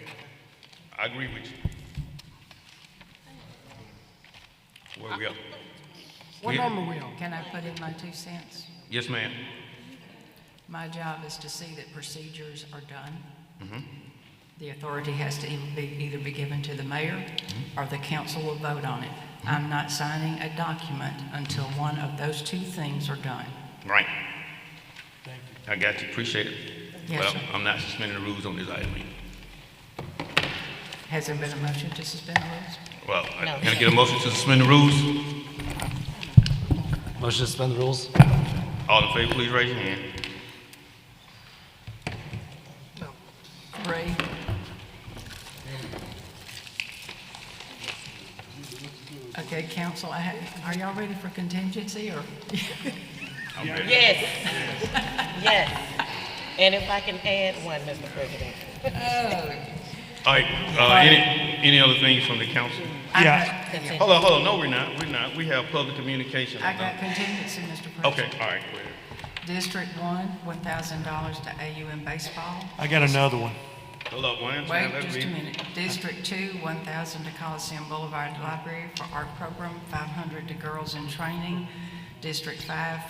I agree with you. Where we up? What number are we on? Can I put in my 2 cents? Yes, ma'am. My job is to see that procedures are done. The authority has to either be given to the mayor or the council will vote on it. I'm not signing a document until one of those 2 things are done. Right. I got you. Appreciate it. Yes, Well, sir. I'm not suspending the rules on this item. Has there been a motion to suspend the rules? Well, can I get a motion to suspend the rules? Motion to suspend the rules? All in favor, please raise your hand. 3. Okay, council, are y'all ready for contingency or? I'm ready. Yes. Yes. And if I can add one, Mr. President. All right, any other things from the council? Yeah. Hold on, no, we're not. We have public communication. I got contingency, Mr. President. Okay, all right, go ahead. District 1, $1,000 to AUM baseball. I got another one. Hold up, one. Wait just a minute. District 2, $1,000 to Coliseum Boulevard Library for art program, $500 to Girls in Training. District 5,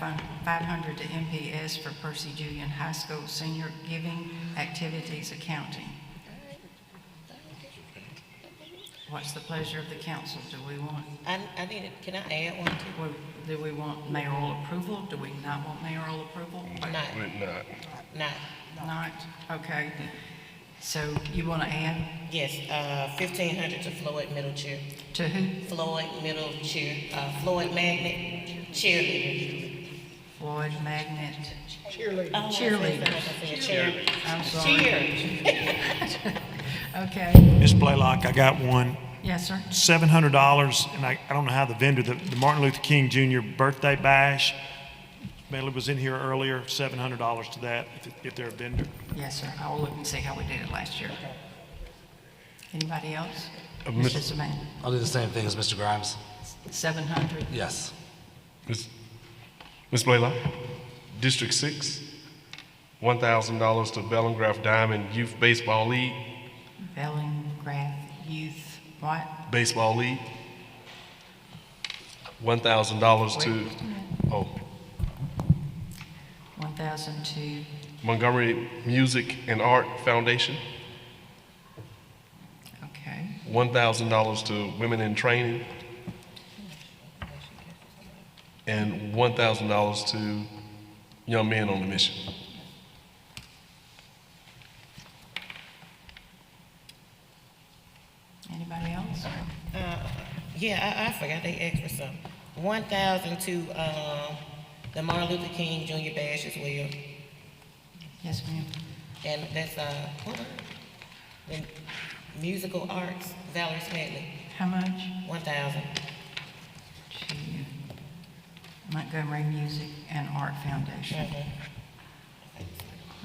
$500 to MPS for Percy Julian High School Senior Giving Activities Accounting. What's the pleasure of the council? Do we want? Can I add one too? Do we want mayoral approval? Do we not want mayoral approval? Not? Okay. So you want to add? Yes, $1,500 to Floyd Middle Chair. To who? Floyd Middle Chair, Floyd Magnet Cheerleader. Floyd Magnet. Cheerleader. Oh, Cheerleader. I'm sorry. Cheer. Okay. Ms. Blaylock, I got one. Yes, sir. $700, and I don't know how the vendor, the Martin Luther King Jr. birthday bash, Melly was in here earlier, $700 to that, if they're a vendor. Yes, sir. I will look and see how we did it last year. Anybody else? Mr. Mr. Zeman. I'll do the same thing as Mr. Grimes. 700. Yes. Ms. Blaylock, District 6, $1,000 to Bellingraph Diamond Youth Baseball League. Bellingraph Youth, what? Baseball League. $1,000 to, oh, 1,000 to, Montgomery Music and Art Foundation. okay. $1,000 to Women in Training. And $1,000 to Young Men on a Mission. Anybody else? Yeah, I forgot they asked for some. 1,000 to, the Martin Luther King Jr. Bash as well. Yes, ma'am. And that's, what are the musical arts, Valerie Smedley, How much? 1,000. To Montgomery Music and Art Foundation.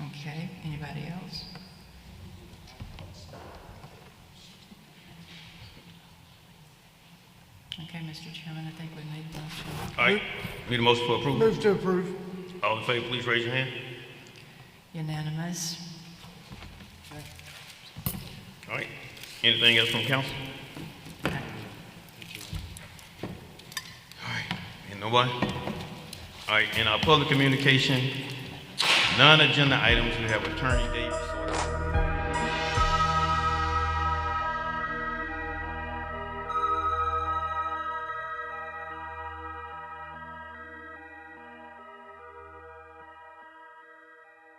Okay, anybody else? Okay, Mr. Chairman, I think we need a motion. All right, need a motion for approval? Move to approve. All in favor, please raise your hand. Unanimous. All right, anything else from council? All right, ain't nobody? All right, in our public communication, non-agenda items, we have Attorney Davis.